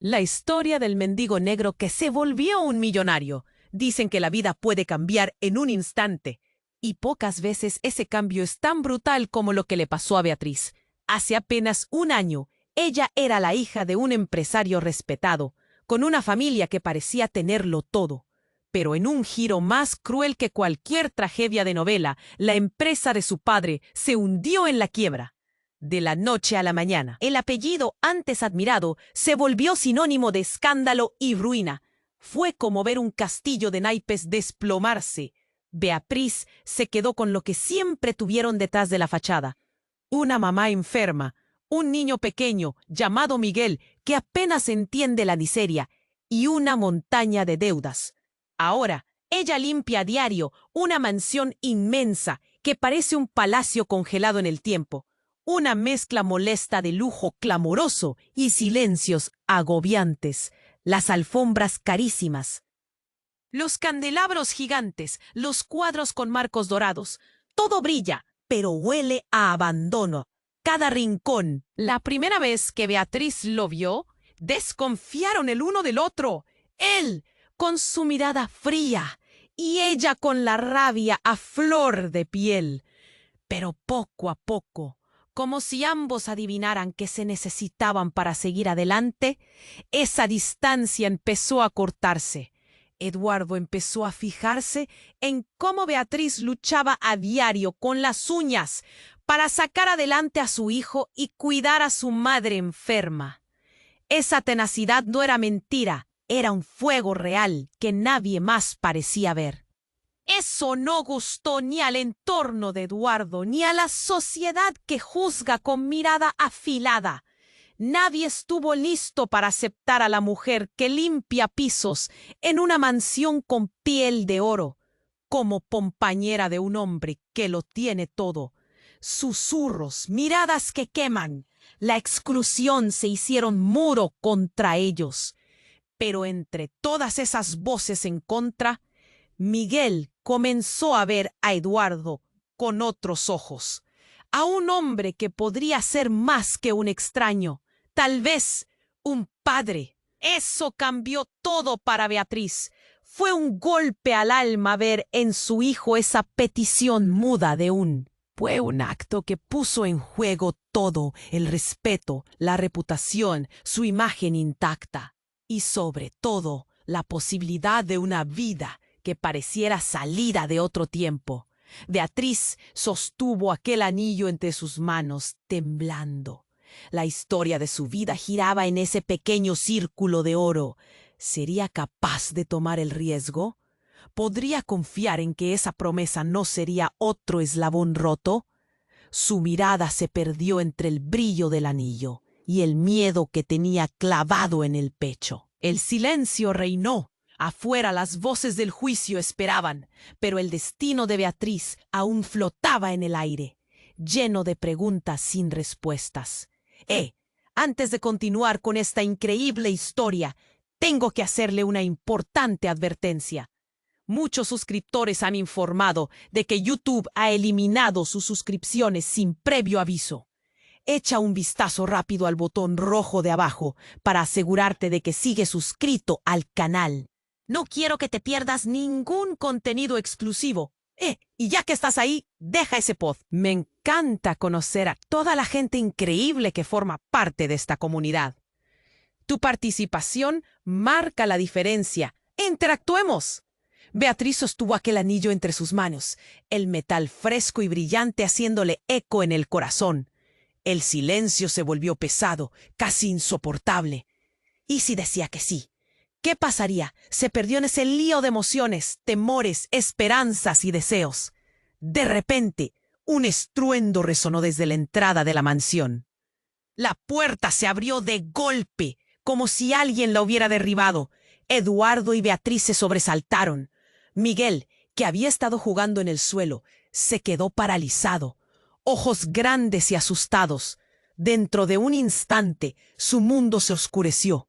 La historia del mendigo negro que se volvió un millonario. Dicen que la vida puede cambiar en un instante. Y pocas veces ese cambio es tan brutal como lo que le pasó a Beatriz. Hace apenas un año, ella era la hija de un empresario respetado, con una familia que parecía tenerlo todo. Pero en un giro más cruel que cualquier tragedia de novela, la empresa de su padre se hundió en la quiebra. De la noche a la mañana, el apellido antes admirado se volvió sinónimo de escándalo y ruina. Fue como ver un castillo de naipes desplomarse. Beatriz se quedó con lo que siempre tuvieron detrás de la fachada. Una mamá enferma, un niño pequeño llamado Miguel que apenas entiende la miseria y una montaña de deudas. Ahora, ella limpia a diario una mansión inmensa que parece un palacio congelado en el tiempo. Una mezcla molesta de lujo clamoroso y silencios agobiantes. Las alfombras carísimas, los candelabros gigantes, los cuadros con marcos dorados. Todo brilla, pero huele a abandono. Cada rincón. La primera vez que Beatriz lo vio, desconfiaron el uno del otro. Él, con su mirada fría, y ella con la rabia a flor de piel. Pero poco a poco, como si ambos adivinaran que se necesitaban para seguir adelante, esa distancia empezó a cortarse. Eduardo empezó a fijarse en cómo Beatriz luchaba a diario con las uñas para sacar adelante a su hijo y cuidar a su madre enferma. Esa tenacidad no era mentira, era un fuego real que nadie más parecía ver. Eso no gustó ni al entorno de Eduardo, ni a la sociedad que juzga con mirada afilada. Nadie estuvo listo para aceptar a la mujer que limpia pisos en una mansión con piel de oro, como compañera de un hombre que lo tiene todo. Susurros, miradas que queman, la exclusión se hicieron muro contra ellos. Pero entre todas esas voces en contra, Miguel comenzó a ver a Eduardo con otros ojos, a un hombre que podría ser más que un extraño, tal vez un padre. Eso cambió todo para Beatriz. Fue un golpe al alma ver en su hijo esa petición muda de un. Fue un acto que puso en juego todo, el respeto, la reputación, su imagen intacta y sobre todo la posibilidad de una vida que pareciera salida de otro tiempo. Beatriz sostuvo aquel anillo entre sus manos, temblando. La historia de su vida giraba en ese pequeño círculo de oro. ¿Sería capaz de tomar el riesgo? ¿Podría confiar en que esa promesa no sería otro eslabón roto? Su mirada se perdió entre el brillo del anillo y el miedo que tenía clavado en el pecho. El silencio reinó. Afuera las voces del juicio esperaban, pero el destino de Beatriz aún flotaba en el aire, lleno de preguntas sin respuestas. Antes de continuar con esta increíble historia, tengo que hacerle una importante advertencia. Muchos suscriptores han informado de que YouTube ha eliminado sus suscripciones sin previo aviso. Echa un vistazo rápido al botón rojo de abajo para asegurarte de que sigues suscrito al canal. No quiero que te pierdas ningún contenido exclusivo. Y ya que estás ahí, deja ese post. Me encanta conocer a toda la gente increíble que forma parte de esta comunidad. Tu participación marca la diferencia. ¡Interactuemos! Beatriz sostuvo aquel anillo entre sus manos, el metal fresco y brillante haciéndole eco en el corazón. El silencio se volvió pesado, casi insoportable. ¿Y si decía que sí? ¿Qué pasaría? Se perdió en ese lío de emociones, temores, esperanzas y deseos. De repente, un estruendo resonó desde la entrada de la mansión. La puerta se abrió de golpe, como si alguien la hubiera derribado. Eduardo y Beatriz se sobresaltaron. Miguel, que había estado jugando en el suelo, se quedó paralizado, ojos grandes y asustados. Dentro de un instante, su mundo se oscureció.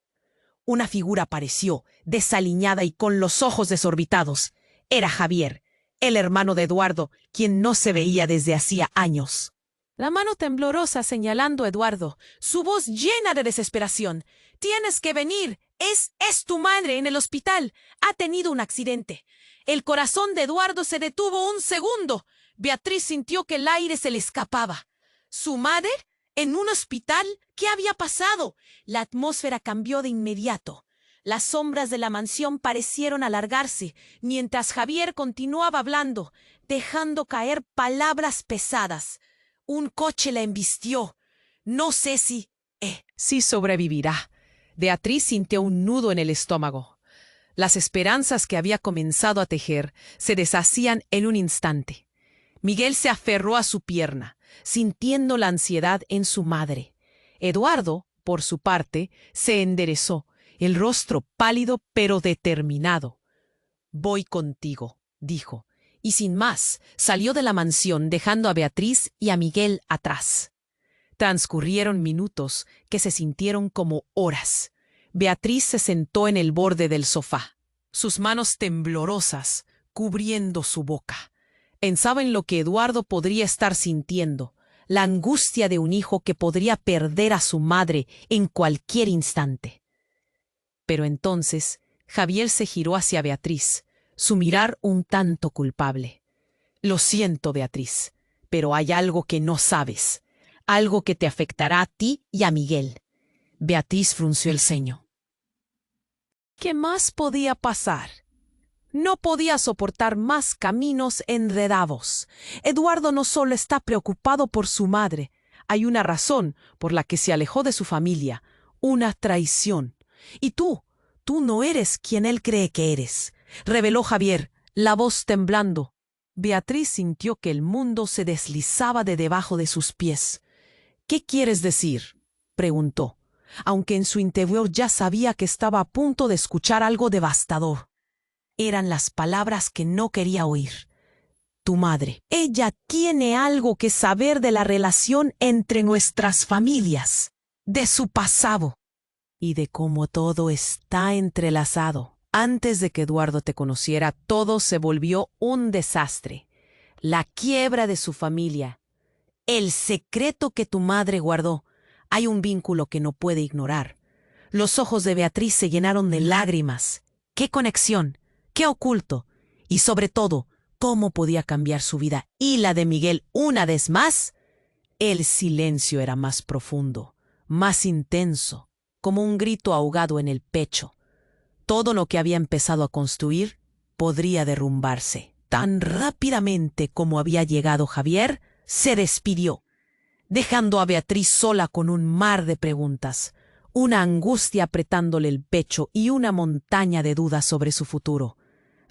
Una figura apareció, desaliñada y con los ojos desorbitados. Era Javier, el hermano de Eduardo, quien no se veía desde hacía años. La mano temblorosa señalando a Eduardo, su voz llena de desesperación. Tienes que venir. Es tu madre en el hospital. Ha tenido un accidente. El corazón de Eduardo se detuvo un segundo. Beatriz sintió que el aire se le escapaba. ¿Su madre? ¿En un hospital? ¿Qué había pasado? La atmósfera cambió de inmediato. Las sombras de la mansión parecieron alargarse, mientras Javier continuaba hablando, dejando caer palabras pesadas. Un coche la embistió. No sé si... Sí sobrevivirá. Beatriz sintió un nudo en el estómago. Las esperanzas que había comenzado a tejer se deshacían en un instante. Miguel se aferró a su pierna, sintiendo la ansiedad en su madre. Eduardo, por su parte, se enderezó, el rostro pálido pero determinado. «Voy contigo», dijo, y sin más salió de la mansión dejando a Beatriz y a Miguel atrás. Transcurrieron minutos que se sintieron como horas. Beatriz se sentó en el borde del sofá, sus manos temblorosas cubriendo su boca. Pensaba en lo que Eduardo podría estar sintiendo, la angustia de un hijo que podría perder a su madre en cualquier instante. Pero entonces Javier se giró hacia Beatriz, su mirar un tanto culpable. «Lo siento, Beatriz, pero hay algo que no sabes, algo que te afectará a ti y a Miguel». Beatriz frunció el ceño. ¿Qué más podía pasar? No podía soportar más caminos enredados. Eduardo no solo está preocupado por su madre, hay una razón por la que se alejó de su familia, una traición. Y tú no eres quien él cree que eres, reveló Javier, la voz temblando. Beatriz sintió que el mundo se deslizaba de debajo de sus pies. «¿Qué quieres decir?», preguntó, aunque en su interior ya sabía que estaba a punto de escuchar algo devastador. Eran las palabras que no quería oír. «Tu madre. Ella tiene algo que saber de la relación entre nuestras familias, de su pasado y de cómo todo está entrelazado. Antes de que Eduardo te conociera, todo se volvió un desastre. La quiebra de su familia, el secreto que tu madre guardó. Hay un vínculo que no puede ignorar». Los ojos de Beatriz se llenaron de lágrimas. ¿Qué conexión? ¿Qué oculto? Y sobre todo, ¿cómo podía cambiar su vida y la de Miguel una vez más? El silencio era más profundo, más intenso, como un grito ahogado en el pecho. Todo lo que había empezado a construir podría derrumbarse. Tan rápidamente como había llegado Javier, se despidió, dejando a Beatriz sola con un mar de preguntas, una angustia apretándole el pecho y una montaña de dudas sobre su futuro.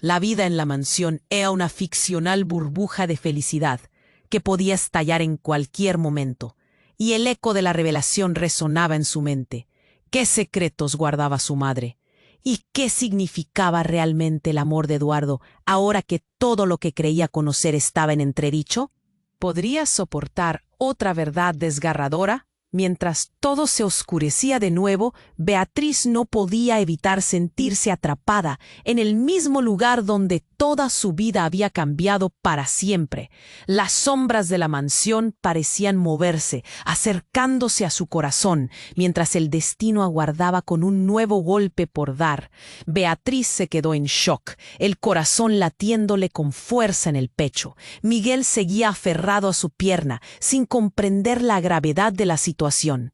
La vida en la mansión era una ficcional burbuja de felicidad que podía estallar en cualquier momento, y el eco de la revelación resonaba en su mente. ¿Qué secretos guardaba su madre? ¿Y qué significaba realmente el amor de Eduardo ahora que todo lo que creía conocer estaba en entredicho? ¿Podría soportar otra verdad desgarradora? Mientras todo se oscurecía de nuevo, Beatriz no podía evitar sentirse atrapada en el mismo lugar donde toda su vida había cambiado para siempre. Las sombras de la mansión parecían moverse, acercándose a su corazón, mientras el destino aguardaba con un nuevo golpe por dar. Beatriz se quedó en shock, el corazón latiéndole con fuerza en el pecho. Miguel seguía aferrado a su pierna, sin comprender la gravedad de la situación.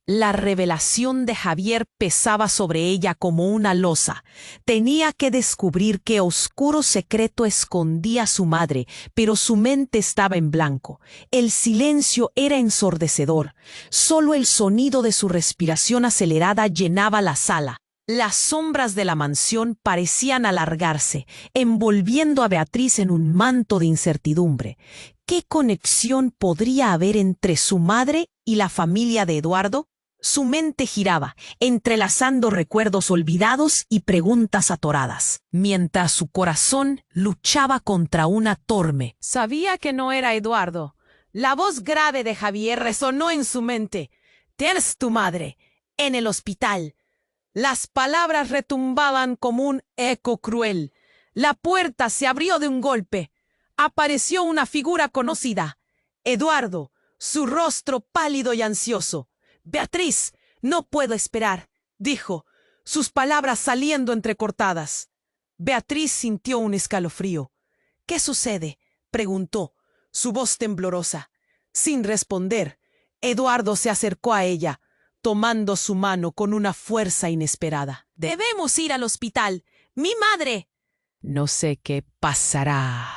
La revelación de Javier pesaba sobre ella como una losa. Tenía que descubrir qué oscuro secreto escondía a su madre, pero su mente estaba en blanco. El silencio era ensordecedor. Solo el sonido de su respiración acelerada llenaba la sala. Las sombras de la mansión parecían alargarse, envolviendo a Beatriz en un manto de incertidumbre. ¿Qué conexión podría haber entre su madre y la familia de Eduardo? Su mente giraba, entrelazando recuerdos olvidados y preguntas atoradas, mientras su corazón luchaba contra una torme. Sabía que no era Eduardo. La voz grave de Javier resonó en su mente. «Tienes tu madre en el hospital». Las palabras retumbaban como un eco cruel. La puerta se abrió de un golpe. Apareció una figura conocida. Eduardo, su rostro pálido y ansioso. «Beatriz, no puedo esperar. dijo, sus palabras saliendo entrecortadas. Beatriz sintió un escalofrío. ¿Qué sucede?, preguntó, su voz temblorosa. Sin responder, Eduardo se acercó a ella, tomando su mano con una fuerza inesperada. «Debemos ir al hospital. ¡Mi madre!». No sé qué pasará.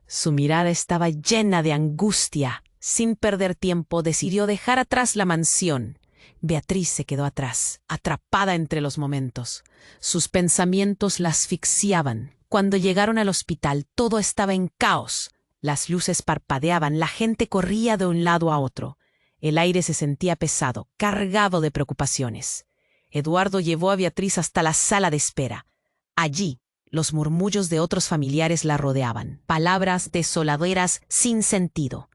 Su mirada estaba llena de angustia. Sin perder tiempo, decidió dejar atrás la mansión. Beatriz se quedó atrás, atrapada entre los momentos. Sus pensamientos la asfixiaban. Cuando llegaron al hospital, todo estaba en caos. Las luces parpadeaban, la gente corría de un lado a otro. El aire se sentía pesado, cargado de preocupaciones. Eduardo llevó a Beatriz hasta la sala de espera. Allí, los murmullos de otros familiares la rodeaban, palabras desoladoras sin sentido.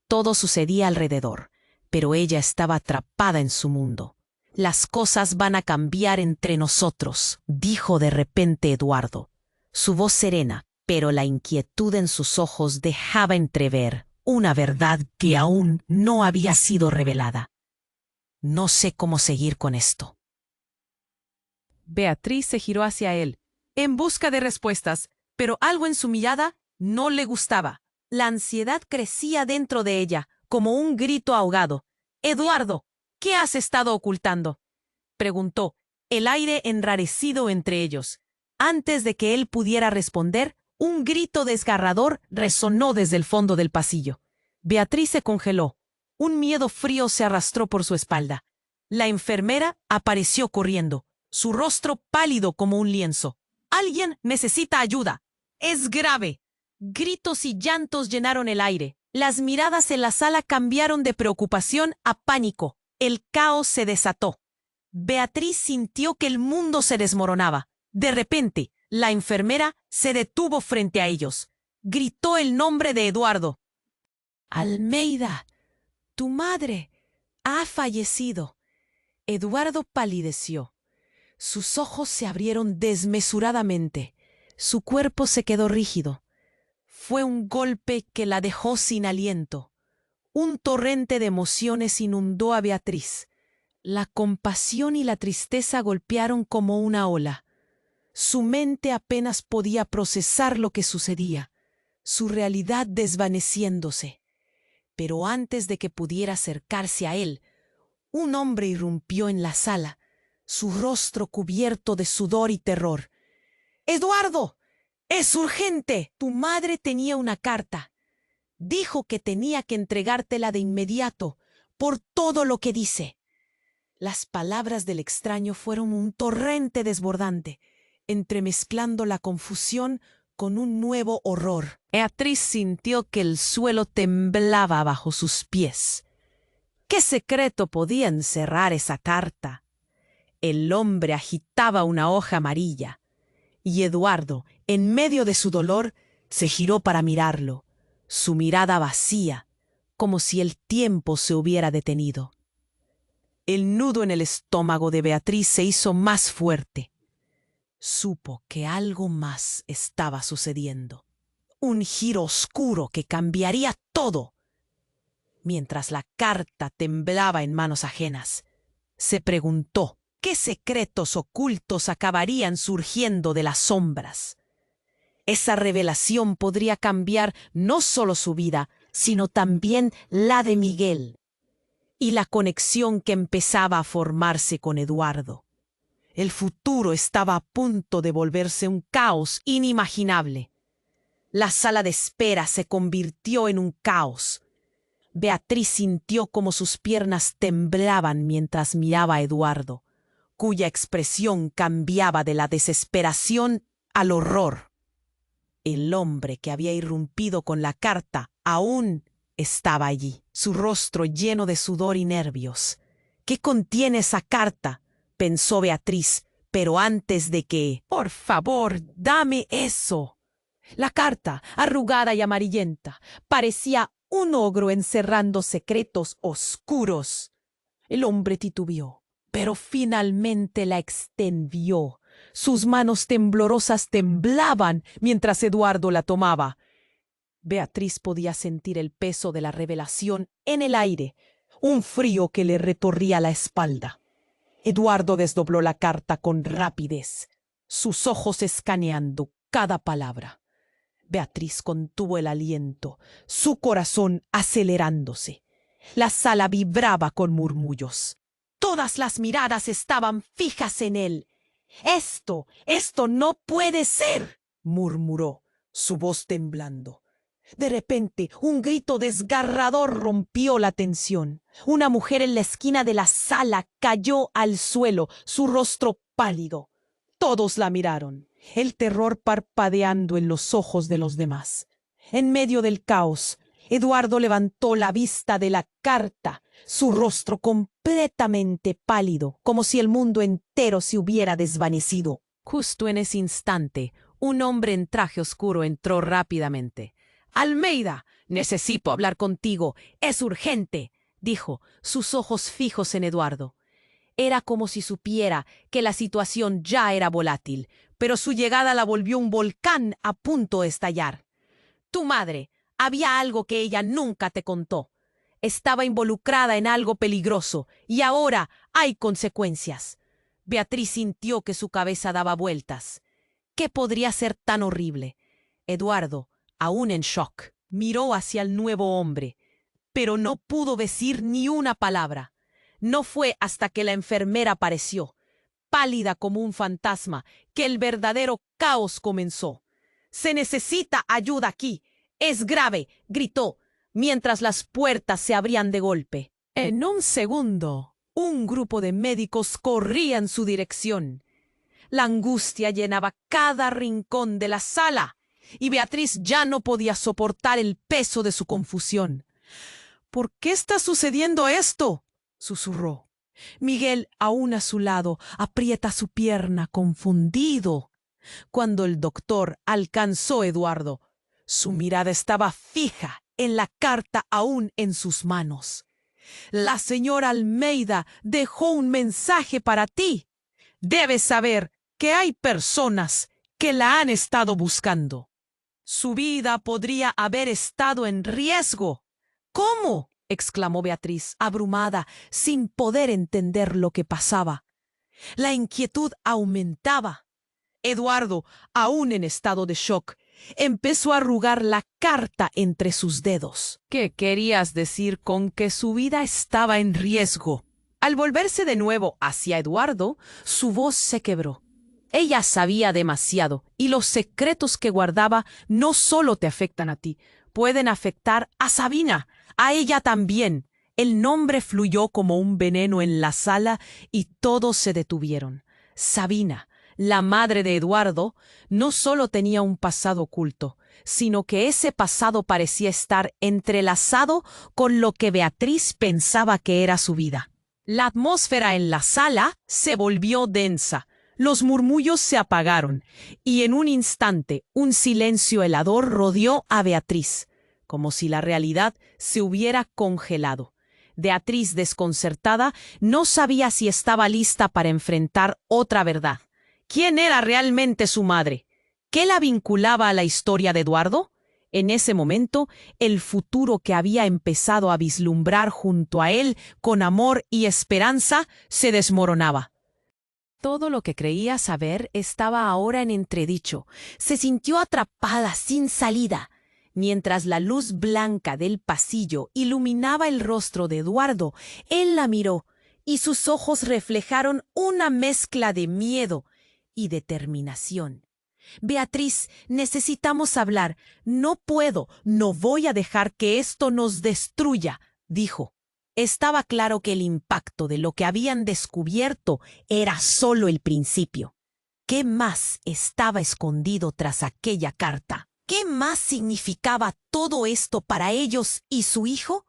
Todo sucedía alrededor, pero ella estaba atrapada en su mundo. «Las cosas van a cambiar entre nosotros», dijo de repente Eduardo. Su voz serena, pero la inquietud en sus ojos dejaba entrever una verdad que aún no había sido revelada. «No sé cómo seguir con esto». Beatriz se giró hacia él, en busca de respuestas, pero algo en su mirada no le gustaba. La ansiedad crecía dentro de ella, como un grito ahogado. «Eduardo, ¿qué has estado ocultando?», preguntó, el aire enrarecido entre ellos. Antes de que él pudiera responder, un grito desgarrador resonó desde el fondo del pasillo. Beatriz se congeló. Un miedo frío se arrastró por su espalda. La enfermera apareció corriendo, su rostro pálido como un lienzo. «Alguien necesita ayuda. Es grave». Gritos y llantos llenaron el aire. Las miradas en la sala cambiaron de preocupación a pánico. El caos se desató. Beatriz sintió que el mundo se desmoronaba. De repente, la enfermera se detuvo frente a ellos. Gritó el nombre de Eduardo. «Almeida, tu madre ha fallecido». Eduardo palideció. Sus ojos se abrieron desmesuradamente. Su cuerpo se quedó rígido. Fue un golpe que la dejó sin aliento. Un torrente de emociones inundó a Beatriz. La compasión y la tristeza golpearon como una ola. Su mente apenas podía procesar lo que sucedía, su realidad desvaneciéndose. Pero antes de que pudiera acercarse a él, un hombre irrumpió en la sala, su rostro cubierto de sudor y terror. «¡Eduardo! ¡Es urgente! Tu madre tenía una carta. Dijo que tenía que entregártela de inmediato, por todo lo que dice». Las palabras del extraño fueron un torrente desbordante, entremezclando la confusión con un nuevo horror. Beatriz sintió que el suelo temblaba bajo sus pies. ¿Qué secreto podía encerrar esa carta? El hombre agitaba una hoja amarilla, y Eduardo, en medio de su dolor, se giró para mirarlo, su mirada vacía, como si el tiempo se hubiera detenido. El nudo en el estómago de Beatriz se hizo más fuerte. Supo que algo más estaba sucediendo. Un giro oscuro que cambiaría todo. Mientras la carta temblaba en manos ajenas, se preguntó qué secretos ocultos acabarían surgiendo de las sombras. Esa revelación podría cambiar no solo su vida, sino también la de Miguel, y la conexión que empezaba a formarse con Eduardo. El futuro estaba a punto de volverse un caos inimaginable. La sala de espera se convirtió en un caos. Beatriz sintió como sus piernas temblaban mientras miraba a Eduardo, cuya expresión cambiaba de la desesperación al horror. El hombre que había irrumpido con la carta aún estaba allí, su rostro lleno de sudor y nervios. «¿Qué contiene esa carta?», pensó Beatriz, pero antes de que... «Por favor, dame eso». La carta, arrugada y amarillenta, parecía un ogro encerrando secretos oscuros. El hombre titubeó, pero finalmente la extendió. Sus manos temblorosas temblaban mientras Eduardo la tomaba. Beatriz podía sentir el peso de la revelación en el aire, un frío que le recorría la espalda. Eduardo desdobló la carta con rapidez, sus ojos escaneando cada palabra. Beatriz contuvo el aliento, su corazón acelerándose. La sala vibraba con murmullos. Todas las miradas estaban fijas en él. Esto no puede ser, murmuró, su voz temblando. De repente, un grito desgarrador rompió la tensión. Una mujer en la esquina de la sala cayó al suelo, su rostro pálido. Todos la miraron, el terror parpadeando en los ojos de los demás. En medio del caos, Eduardo levantó la vista de la carta, su rostro completamente pálido, como si el mundo entero se hubiera desvanecido. Justo en ese instante, un hombre en traje oscuro entró rápidamente. «Almeida, necesito hablar contigo. Es urgente», dijo, sus ojos fijos en Eduardo. Era como si supiera que la situación ya era volátil, pero su llegada la volvió un volcán a punto de estallar. «Tu madre, había algo que ella nunca te contó. Estaba involucrada en algo peligroso y ahora hay consecuencias». Beatriz sintió que su cabeza daba vueltas. ¿Qué podría ser tan horrible? Eduardo, aún en shock, miró hacia el nuevo hombre, pero no pudo decir ni una palabra. No fue hasta que la enfermera apareció, pálida como un fantasma, que el verdadero caos comenzó. «Se necesita ayuda aquí. Es grave», gritó, mientras las puertas se abrían de golpe. En un segundo, un grupo de médicos corría en su dirección. La angustia llenaba cada rincón de la sala, y Beatriz ya no podía soportar el peso de su confusión. «¿Por qué está sucediendo esto?», susurró. Miguel, aún a su lado, aprieta su pierna, confundido. Cuando el doctor alcanzó a Eduardo, su mirada estaba fija en la carta aún en sus manos. «La señora Almeida dejó un mensaje para ti. Debes saber que hay personas que la han estado buscando. Su vida podría haber estado en riesgo». «¿Cómo?», exclamó Beatriz, abrumada, sin poder entender lo que pasaba. La inquietud aumentaba. Eduardo, aún en estado de shock, empezó a arrugar la carta entre sus dedos. «¿Qué querías decir con que su vida estaba en riesgo?». Al volverse de nuevo hacia Eduardo, su voz se quebró. Ella sabía demasiado, y los secretos que guardaba no solo te afectan a ti, pueden afectar a Sabina, a ella también. El nombre fluyó como un veneno en la sala y todos se detuvieron. Sabina, la madre de Eduardo, no solo tenía un pasado oculto, sino que ese pasado parecía estar entrelazado con lo que Beatriz pensaba que era su vida. La atmósfera en la sala se volvió densa. Los murmullos se apagaron, y en un instante un silencio helador rodeó a Beatriz, como si la realidad se hubiera congelado. Beatriz, desconcertada, no sabía si estaba lista para enfrentar otra verdad. ¿Quién era realmente su madre? ¿Qué la vinculaba a la historia de Eduardo? En ese momento, el futuro que había empezado a vislumbrar junto a él con amor y esperanza se desmoronaba. Todo lo que creía saber estaba ahora en entredicho. Se sintió atrapada sin salida. Mientras la luz blanca del pasillo iluminaba el rostro de Eduardo, él la miró y sus ojos reflejaron una mezcla de miedo y determinación. «Beatriz, necesitamos hablar. No puedo, no voy a dejar que esto nos destruya», dijo. Estaba claro que el impacto de lo que habían descubierto era solo el principio. ¿Qué más estaba escondido tras aquella carta? ¿Qué más significaba todo esto para ellos y su hijo?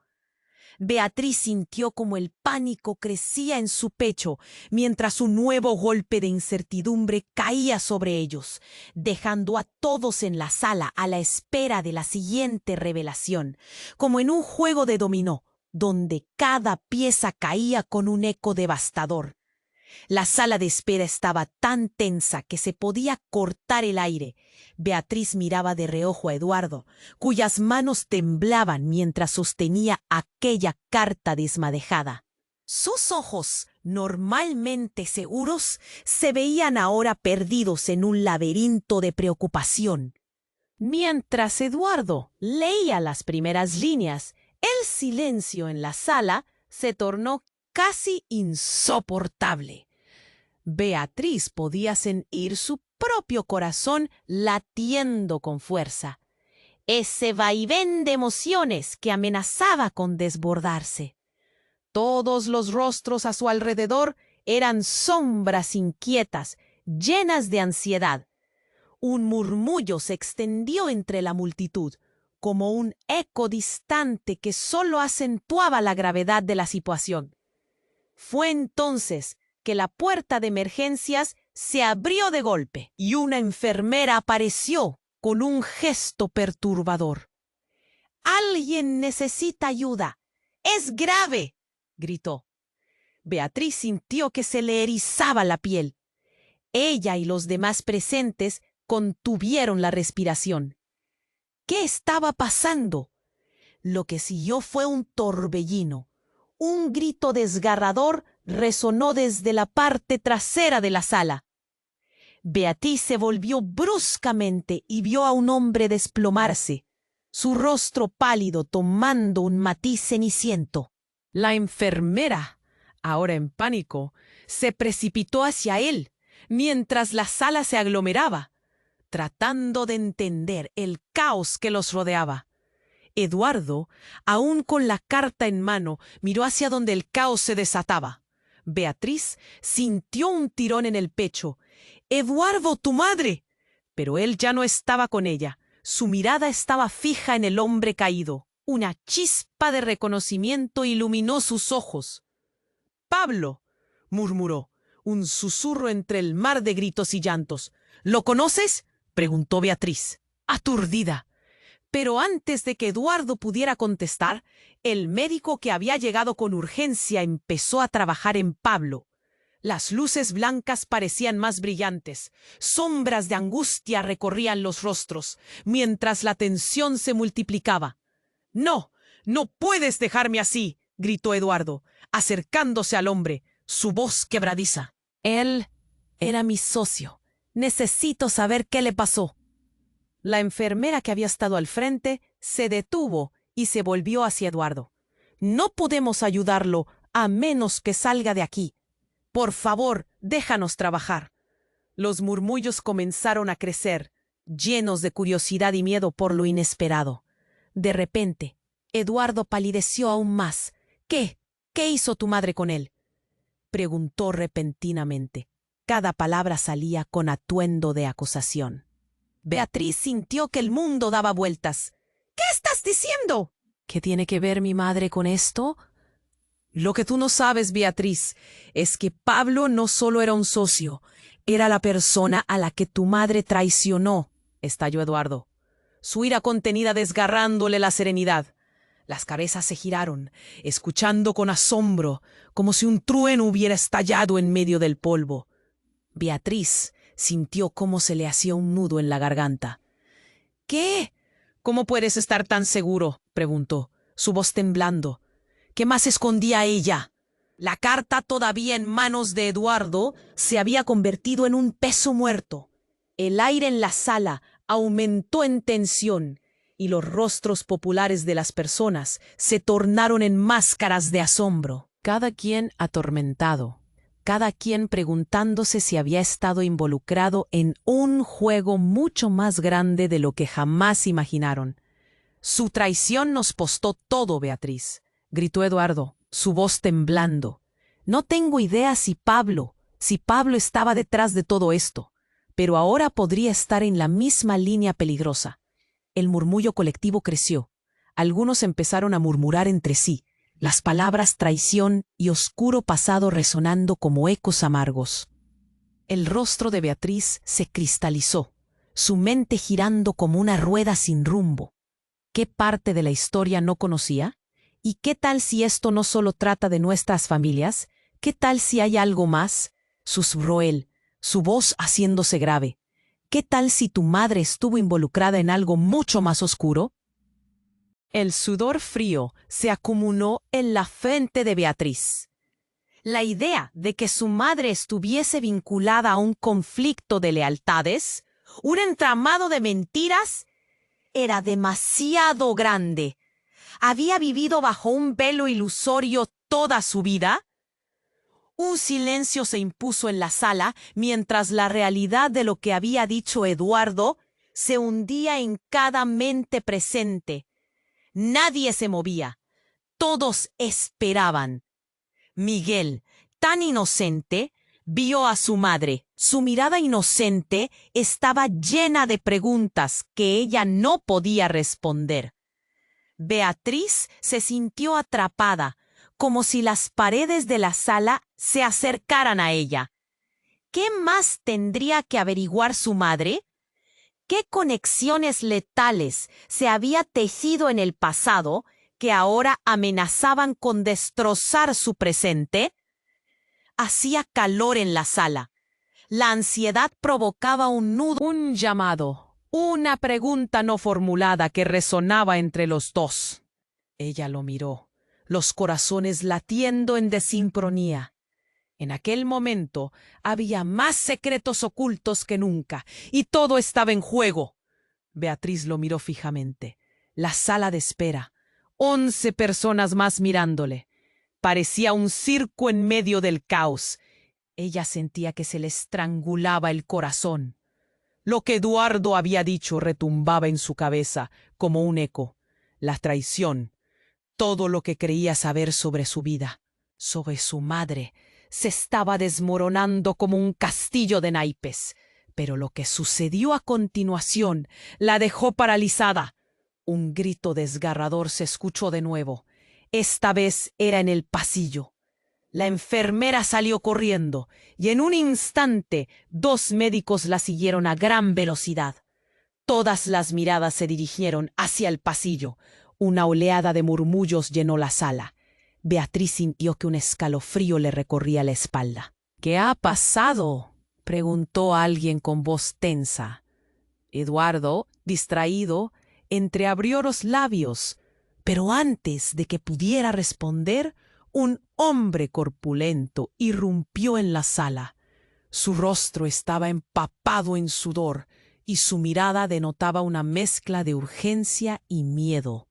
Beatriz sintió como el pánico crecía en su pecho mientras un nuevo golpe de incertidumbre caía sobre ellos, dejando a todos en la sala a la espera de la siguiente revelación, como en un juego de dominó, donde cada pieza caía con un eco devastador. La sala de espera estaba tan tensa que se podía cortar el aire. Beatriz miraba de reojo a Eduardo, cuyas manos temblaban mientras sostenía aquella carta desmadejada. Sus ojos, normalmente seguros, se veían ahora perdidos en un laberinto de preocupación. Mientras Eduardo leía las primeras líneas, el silencio en la sala se tornó casi insoportable. Beatriz podía sentir su propio corazón latiendo con fuerza. Ese vaivén de emociones que amenazaba con desbordarse. Todos los rostros a su alrededor eran sombras inquietas, llenas de ansiedad. Un murmullo se extendió entre la multitud, como un eco distante que solo acentuaba la gravedad de la situación. Fue entonces que la puerta de emergencias se abrió de golpe y una enfermera apareció con un gesto perturbador. «¡Alguien necesita ayuda! ¡Es grave!», gritó. Beatriz sintió que se le erizaba la piel. Ella y los demás presentes contuvieron la respiración. ¿Qué estaba pasando? Lo que siguió fue un torbellino. Un grito desgarrador resonó desde la parte trasera de la sala. Beatriz se volvió bruscamente y vio a un hombre desplomarse, su rostro pálido tomando un matiz ceniciento. La enfermera, ahora en pánico, se precipitó hacia él, mientras la sala se aglomeraba, tratando de entender el caos que los rodeaba. Eduardo, aún con la carta en mano, miró hacia donde el caos se desataba. Beatriz sintió un tirón en el pecho. «¡Eduardo, tu madre!». Pero él ya no estaba con ella. Su mirada estaba fija en el hombre caído. Una chispa de reconocimiento iluminó sus ojos. «¡Pablo!», murmuró, un susurro entre el mar de gritos y llantos. «¿Lo conoces?», preguntó Beatriz, aturdida. Pero antes de que Eduardo pudiera contestar, el médico que había llegado con urgencia empezó a trabajar en Pablo. Las luces blancas parecían más brillantes. Sombras de angustia recorrían los rostros, mientras la tensión se multiplicaba. «¡No! ¡No puedes dejarme así!», gritó Eduardo, acercándose al hombre, su voz quebradiza. «Él era mi socio. Necesito saber qué le pasó». La enfermera que había estado al frente se detuvo y se volvió hacia Eduardo. «No podemos ayudarlo a menos que salga de aquí. Por favor, déjanos trabajar». Los murmullos comenzaron a crecer, llenos de curiosidad y miedo por lo inesperado. De repente, Eduardo palideció aún más. «¿Qué hizo tu madre con él?», preguntó repentinamente. Cada palabra salía con atuendo de acusación. Beatriz sintió que el mundo daba vueltas. «¿Qué estás diciendo?». «¿Qué tiene que ver mi madre con esto?». «Lo que tú no sabes, Beatriz, es que Pablo no solo era un socio, era la persona a la que tu madre traicionó», estalló Eduardo, su ira contenida desgarrándole la serenidad. Las cabezas se giraron, escuchando con asombro, como si un trueno hubiera estallado en medio del polvo. Beatriz sintió cómo se le hacía un nudo en la garganta. «¿Qué? ¿Cómo puedes estar tan seguro?», preguntó, su voz temblando. «¿Qué más escondía ella?». La carta, todavía en manos de Eduardo, se había convertido en un peso muerto. El aire en la sala aumentó en tensión y los rostros populares de las personas se tornaron en máscaras de asombro. Cada quien atormentado. Cada quien preguntándose si había estado involucrado en un juego mucho más grande de lo que jamás imaginaron. «Su traición nos costó todo, Beatriz», gritó Eduardo, su voz temblando. «No tengo idea si Pablo estaba detrás de todo esto, pero ahora podría estar en la misma línea peligrosa». El murmullo colectivo creció. Algunos empezaron a murmurar entre sí, las palabras traición y oscuro pasado resonando como ecos amargos. El rostro de Beatriz se cristalizó, su mente girando como una rueda sin rumbo. ¿Qué parte de la historia no conocía? ¿Y qué tal si esto no solo trata de nuestras familias? ¿Qué tal si hay algo más?, susurró él, su voz haciéndose grave. ¿Qué tal si tu madre estuvo involucrada en algo mucho más oscuro? El sudor frío se acumuló en la frente de Beatriz. La idea de que su madre estuviese vinculada a un conflicto de lealtades, un entramado de mentiras, era demasiado grande. ¿Había vivido bajo un velo ilusorio toda su vida? Un silencio se impuso en la sala mientras la realidad de lo que había dicho Eduardo se hundía en cada mente presente. Nadie se movía. Todos esperaban. Miguel, tan inocente, vio a su madre. Su mirada inocente estaba llena de preguntas que ella no podía responder. Beatriz se sintió atrapada, como si las paredes de la sala se acercaran a ella. ¿Qué más tendría que averiguar su madre? ¿Qué conexiones letales se había tejido en el pasado que ahora amenazaban con destrozar su presente? Hacía calor en la sala. La ansiedad provocaba un nudo, un llamado, una pregunta no formulada que resonaba entre los dos. Ella lo miró, los corazones latiendo en desincronía. En aquel momento había más secretos ocultos que nunca, y todo estaba en juego. Beatriz lo miró fijamente. La sala de espera. 11 personas más mirándole. Parecía un circo en medio del caos. Ella sentía que se le estrangulaba el corazón. Lo que Eduardo había dicho retumbaba en su cabeza como un eco. La traición, todo lo que creía saber sobre su vida, sobre su madre, se estaba desmoronando como un castillo de naipes. Pero lo que sucedió a continuación la dejó paralizada. Un grito desgarrador se escuchó de nuevo. Esta vez era en el pasillo. La enfermera salió corriendo y en un instante 2 médicos la siguieron a gran velocidad. Todas las miradas se dirigieron hacia el pasillo. Una oleada de murmullos llenó la sala. Beatriz sintió que un escalofrío le recorría la espalda. —¿Qué ha pasado? —preguntó alguien con voz tensa. Eduardo, distraído, entreabrió los labios, pero antes de que pudiera responder, un hombre corpulento irrumpió en la sala. Su rostro estaba empapado en sudor y su mirada denotaba una mezcla de urgencia y miedo.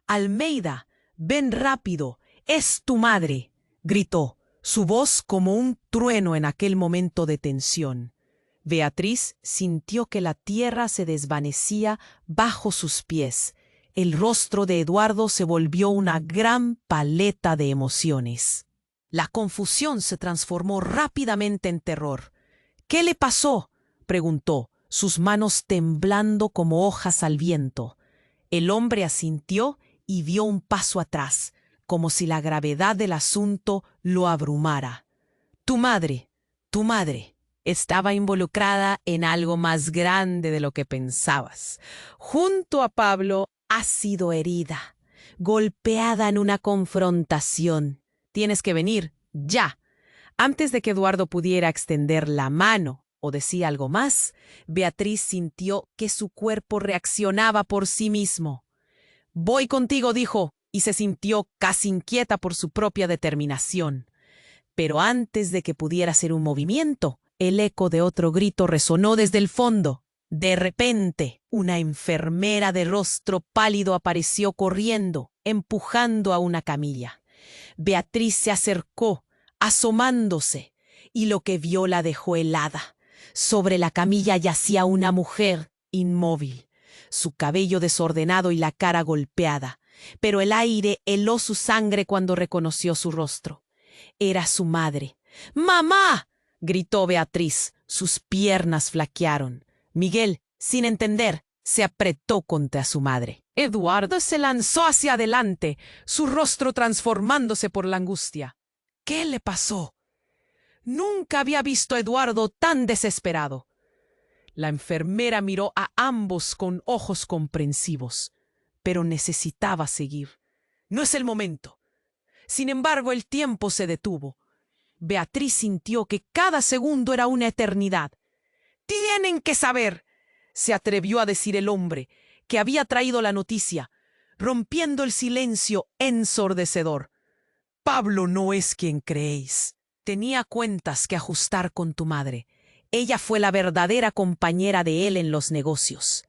—Almeida, ven rápido, es tu madre —gritó, su voz como un trueno en aquel momento de tensión. Beatriz sintió que la tierra se desvanecía bajo sus pies. El rostro de Eduardo se volvió una gran paleta de emociones. La confusión se transformó rápidamente en terror. —¿Qué le pasó? —preguntó, sus manos temblando como hojas al viento. El hombre asintió y dio un paso atrás, como si la gravedad del asunto lo abrumara. Tu madre estaba involucrada en algo más grande de lo que pensabas. Junto a Pablo ha sido herida, golpeada en una confrontación. Tienes que venir, ya. Antes de que Eduardo pudiera extender la mano o decir algo más, Beatriz sintió que su cuerpo reaccionaba por sí mismo. Voy contigo, dijo, y se sintió casi inquieta por su propia determinación. Pero antes de que pudiera hacer un movimiento, el eco de otro grito resonó desde el fondo. De repente, una enfermera de rostro pálido apareció corriendo, empujando a una camilla. Beatriz se acercó, asomándose, y lo que vio la dejó helada. Sobre la camilla yacía una mujer, inmóvil, su cabello desordenado y la cara golpeada, pero el aire heló su sangre cuando reconoció su rostro. Era su madre. ¡Mamá!, gritó Beatriz. Sus piernas flaquearon. Miguel, sin entender, se apretó contra su madre. Eduardo se lanzó hacia adelante, su rostro transformándose por la angustia. ¿Qué le pasó? Nunca había visto a Eduardo tan desesperado. La enfermera miró a ambos con ojos comprensivos, pero necesitaba seguir. No es el momento. Sin embargo, el tiempo se detuvo. Beatriz sintió que cada segundo era una eternidad. «Tienen que saber», se atrevió a decir el hombre que había traído la noticia, rompiendo el silencio ensordecedor. Pablo no es quien creéis. Tenía cuentas que ajustar con tu madre. Ella fue la verdadera compañera de él en los negocios.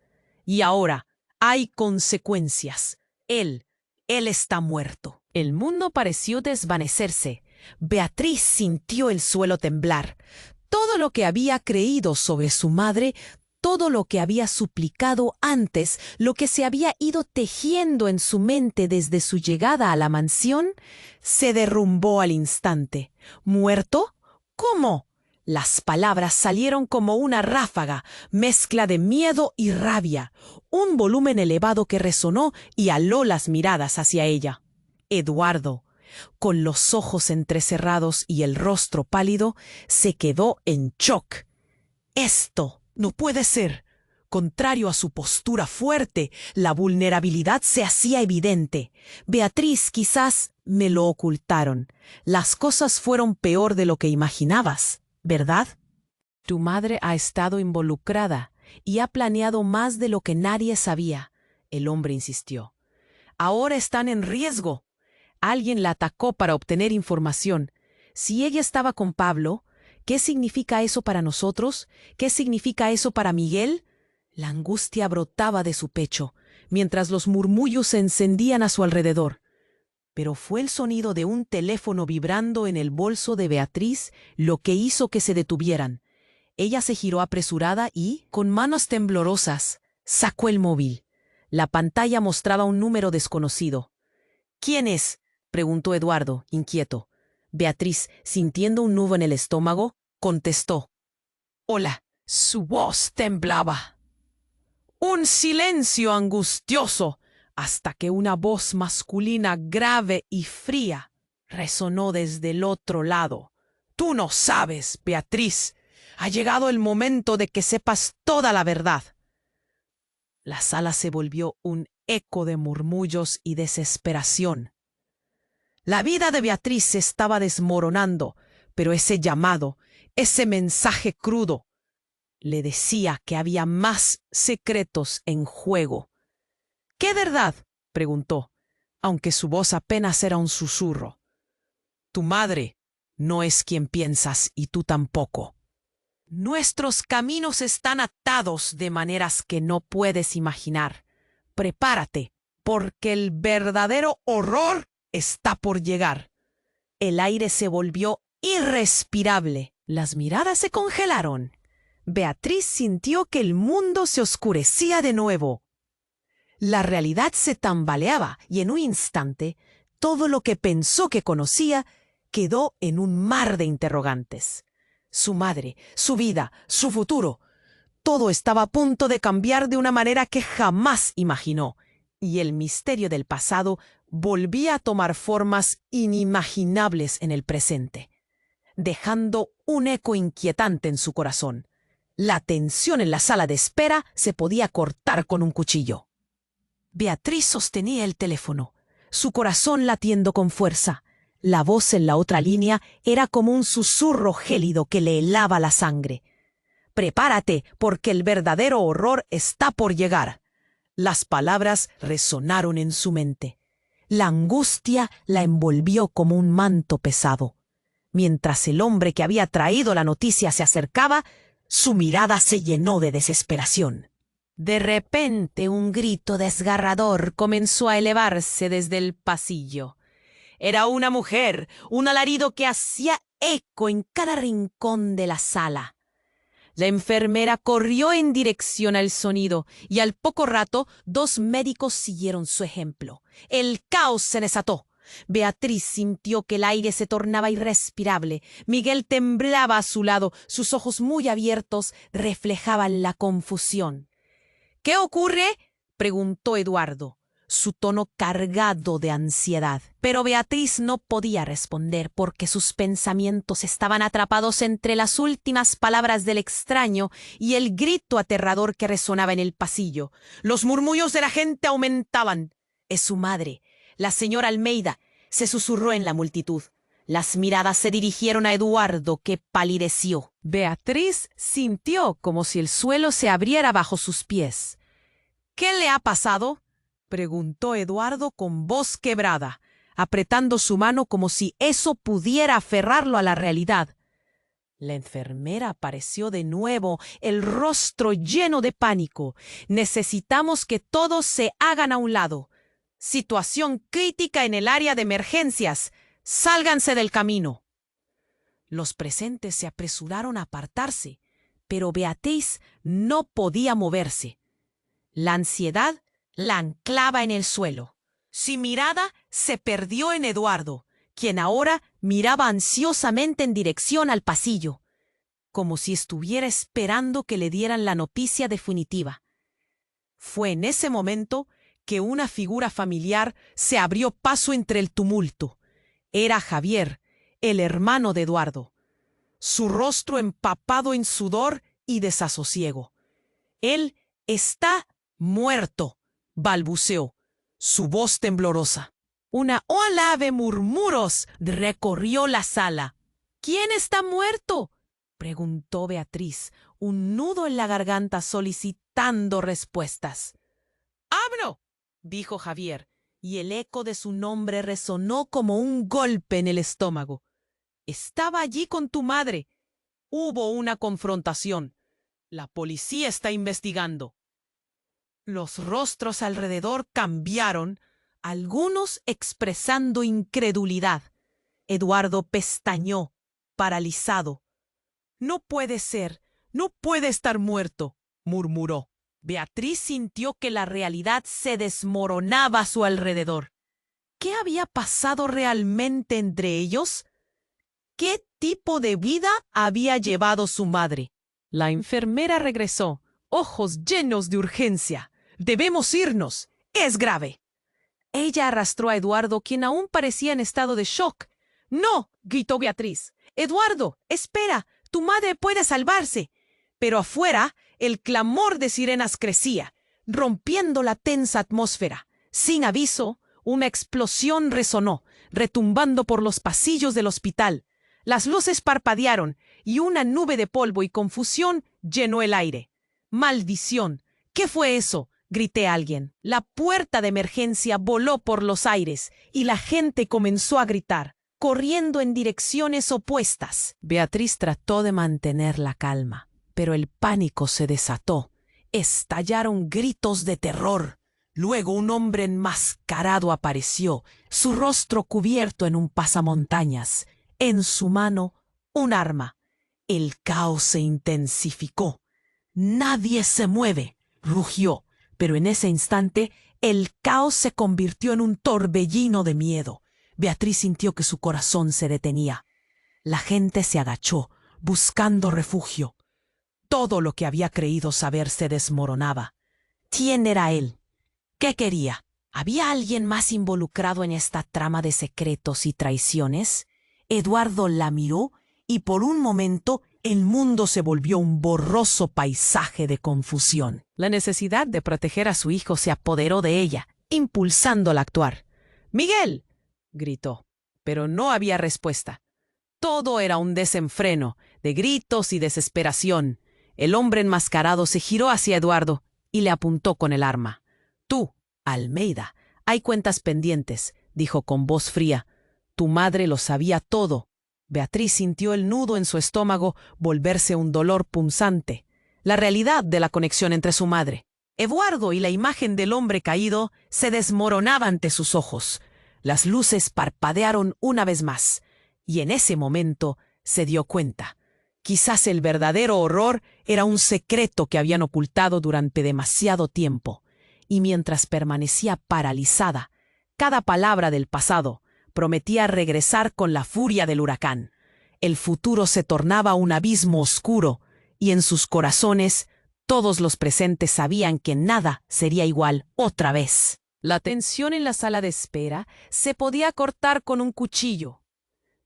Y ahora hay consecuencias. Él está muerto. El mundo pareció desvanecerse. Beatriz sintió el suelo temblar. Todo lo que había creído sobre su madre, todo lo que había suplicado antes, lo que se había ido tejiendo en su mente desde su llegada a la mansión, se derrumbó al instante. ¿Muerto? ¿Cómo? Las palabras salieron como una ráfaga, mezcla de miedo y rabia, un volumen elevado que resonó y aló las miradas hacia ella. Eduardo, con los ojos entrecerrados y el rostro pálido, se quedó en shock. Esto no puede ser. Contrario a su postura fuerte, la vulnerabilidad se hacía evidente. Beatriz, quizás me lo ocultaron. Las cosas fueron peor de lo que imaginabas, ¿verdad? Tu madre ha estado involucrada y ha planeado más de lo que nadie sabía, el hombre insistió. Ahora están en riesgo. Alguien la atacó para obtener información. Si ella estaba con Pablo, ¿qué significa eso para nosotros? ¿Qué significa eso para Miguel? La angustia brotaba de su pecho, mientras los murmullos se encendían a su alrededor. Pero fue el sonido de un teléfono vibrando en el bolso de Beatriz lo que hizo que se detuvieran. Ella se giró apresurada y, con manos temblorosas, sacó el móvil. La pantalla mostraba un número desconocido. ¿Quién es?, preguntó Eduardo, inquieto. Beatriz, sintiendo un nudo en el estómago, contestó. Hola. Su voz temblaba. Un silencio angustioso, hasta que una voz masculina grave y fría resonó desde el otro lado. Tú no sabes, Beatriz. Ha llegado el momento de que sepas toda la verdad. La sala se volvió un eco de murmullos y desesperación. La vida de Beatriz se estaba desmoronando, pero ese llamado, ese mensaje crudo, le decía que había más secretos en juego. ¿Qué verdad?, preguntó, aunque su voz apenas era un susurro. Tu madre no es quien piensas y tú tampoco. Nuestros caminos están atados de maneras que no puedes imaginar. Prepárate, porque el verdadero horror está por llegar. El aire se volvió irrespirable. Las miradas se congelaron. Beatriz sintió que el mundo se oscurecía de nuevo. La realidad se tambaleaba y en un instante todo lo que pensó que conocía quedó en un mar de interrogantes. Su madre, su vida, su futuro. Todo estaba a punto de cambiar de una manera que jamás imaginó, y el misterio del pasado volvía a tomar formas inimaginables en el presente, dejando un eco inquietante en su corazón. La tensión en la sala de espera se podía cortar con un cuchillo. Beatriz sostenía el teléfono, su corazón latiendo con fuerza. La voz en la otra línea era como un susurro gélido que le helaba la sangre. Prepárate, porque el verdadero horror está por llegar. Las palabras resonaron en su mente. La angustia la envolvió como un manto pesado. Mientras el hombre que había traído la noticia se acercaba, su mirada se llenó de desesperación. De repente un grito desgarrador comenzó a elevarse desde el pasillo. Era una mujer, un alarido que hacía eco en cada rincón de la sala. La enfermera corrió en dirección al sonido y al poco rato 2 médicos siguieron su ejemplo. El caos se desató. Beatriz sintió que el aire se tornaba irrespirable. Miguel temblaba a su lado, sus ojos muy abiertos reflejaban la confusión. ¿Qué ocurre?, preguntó Eduardo, su tono cargado de ansiedad. Pero Beatriz no podía responder porque sus pensamientos estaban atrapados entre las últimas palabras del extraño y el grito aterrador que resonaba en el pasillo. Los murmullos de la gente aumentaban. «Es su madre, la señora Almeida», se susurró en la multitud. Las miradas se dirigieron a Eduardo, que palideció. Beatriz sintió como si el suelo se abriera bajo sus pies. «¿Qué le ha pasado?», preguntó Eduardo con voz quebrada. apretando su mano como si eso pudiera aferrarlo a la realidad. La enfermera apareció de nuevo, el rostro lleno de pánico. Necesitamos que todos se hagan a un lado. Situación crítica en el área de emergencias. Sálganse del camino. Los presentes se apresuraron a apartarse, pero Beatriz no podía moverse. La ansiedad la anclaba en el suelo. Su mirada se perdió en Eduardo, quien ahora miraba ansiosamente en dirección al pasillo, como si estuviera esperando que le dieran la noticia definitiva. Fue en ese momento que una figura familiar se abrió paso entre el tumulto. Era Javier, el hermano de Eduardo, su rostro empapado en sudor y desasosiego. «Él está muerto», balbuceó, su voz temblorosa. Una ola de murmuros recorrió la sala. «¿Quién está muerto?», preguntó Beatriz, un nudo en la garganta solicitando respuestas. «¡Abro!», dijo Javier, y el eco de su nombre resonó como un golpe en el estómago. «Estaba allí con tu madre. Hubo una confrontación. La policía está investigando». Los rostros alrededor cambiaron, algunos expresando incredulidad. Eduardo pestañeó, paralizado. «No puede ser, no puede estar muerto», murmuró. Beatriz sintió que la realidad se desmoronaba a su alrededor. ¿Qué había pasado realmente entre ellos? ¿Qué tipo de vida había llevado su madre? La enfermera regresó, ojos llenos de urgencia. «Debemos irnos. Es grave». Ella arrastró a Eduardo, quien aún parecía en estado de shock. «No», gritó Beatriz. «Eduardo, espera. Tu madre puede salvarse». Pero afuera, el clamor de sirenas crecía, rompiendo la tensa atmósfera. Sin aviso, una explosión resonó, retumbando por los pasillos del hospital. Las luces parpadearon y una nube de polvo y confusión llenó el aire. «¡Maldición! ¿Qué fue eso?», grité a alguien. La puerta de emergencia voló por los aires y la gente comenzó a gritar, corriendo en direcciones opuestas. Beatriz trató de mantener la calma, pero el pánico se desató. Estallaron gritos de terror. Luego un hombre enmascarado apareció, su rostro cubierto en un pasamontañas. En su mano, un arma. El caos se intensificó. «Nadie se mueve», rugió, pero en ese instante el caos se convirtió en un torbellino de miedo. Beatriz sintió que su corazón se detenía. La gente se agachó, buscando refugio. Todo lo que había creído saber se desmoronaba. ¿Quién era él? ¿Qué quería? ¿Había alguien más involucrado en esta trama de secretos y traiciones? Eduardo la miró y por un momento el mundo se volvió un borroso paisaje de confusión. La necesidad de proteger a su hijo se apoderó de ella, impulsándola a actuar. «¡Miguel!», gritó, pero no había respuesta. Todo era un desenfreno, de gritos y desesperación. El hombre enmascarado se giró hacia Eduardo y le apuntó con el arma. «Tú, Almeida, hay cuentas pendientes», dijo con voz fría. «Tu madre lo sabía todo». Beatriz sintió el nudo en su estómago volverse un dolor punzante. La realidad de la conexión entre su madre, Eduardo y la imagen del hombre caído se desmoronaba ante sus ojos. Las luces parpadearon una vez más, y en ese momento se dio cuenta. Quizás el verdadero horror era un secreto que habían ocultado durante demasiado tiempo, y mientras permanecía paralizada, cada palabra del pasado prometía regresar con la furia del huracán. El futuro se tornaba un abismo oscuro, y en sus corazones todos los presentes sabían que nada sería igual otra vez. La tensión en la sala de espera se podía cortar con un cuchillo.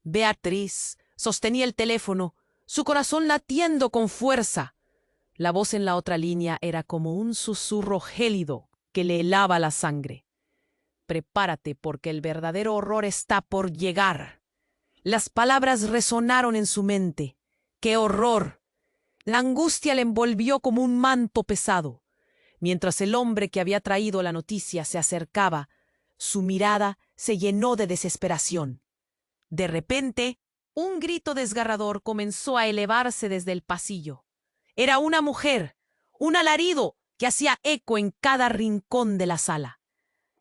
Beatriz sostenía el teléfono, su corazón latiendo con fuerza. La voz en la otra línea era como un susurro gélido que le helaba la sangre. «Prepárate porque el verdadero horror está por llegar». Las palabras resonaron en su mente. ¡Qué horror! La angustia le envolvió como un manto pesado. Mientras el hombre que había traído la noticia se acercaba, su mirada se llenó de desesperación. De repente, un grito desgarrador comenzó a elevarse desde el pasillo. Era una mujer, un alarido que hacía eco en cada rincón de la sala.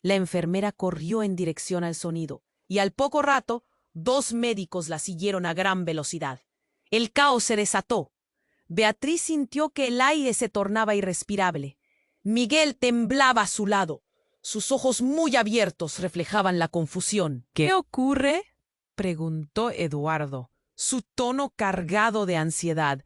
La enfermera corrió en dirección al sonido, y al poco rato, 2 médicos la siguieron a gran velocidad. El caos se desató. Beatriz sintió que el aire se tornaba irrespirable. Miguel temblaba a su lado. Sus ojos muy abiertos reflejaban la confusión. ¿Qué ocurre?, preguntó Eduardo, su tono cargado de ansiedad.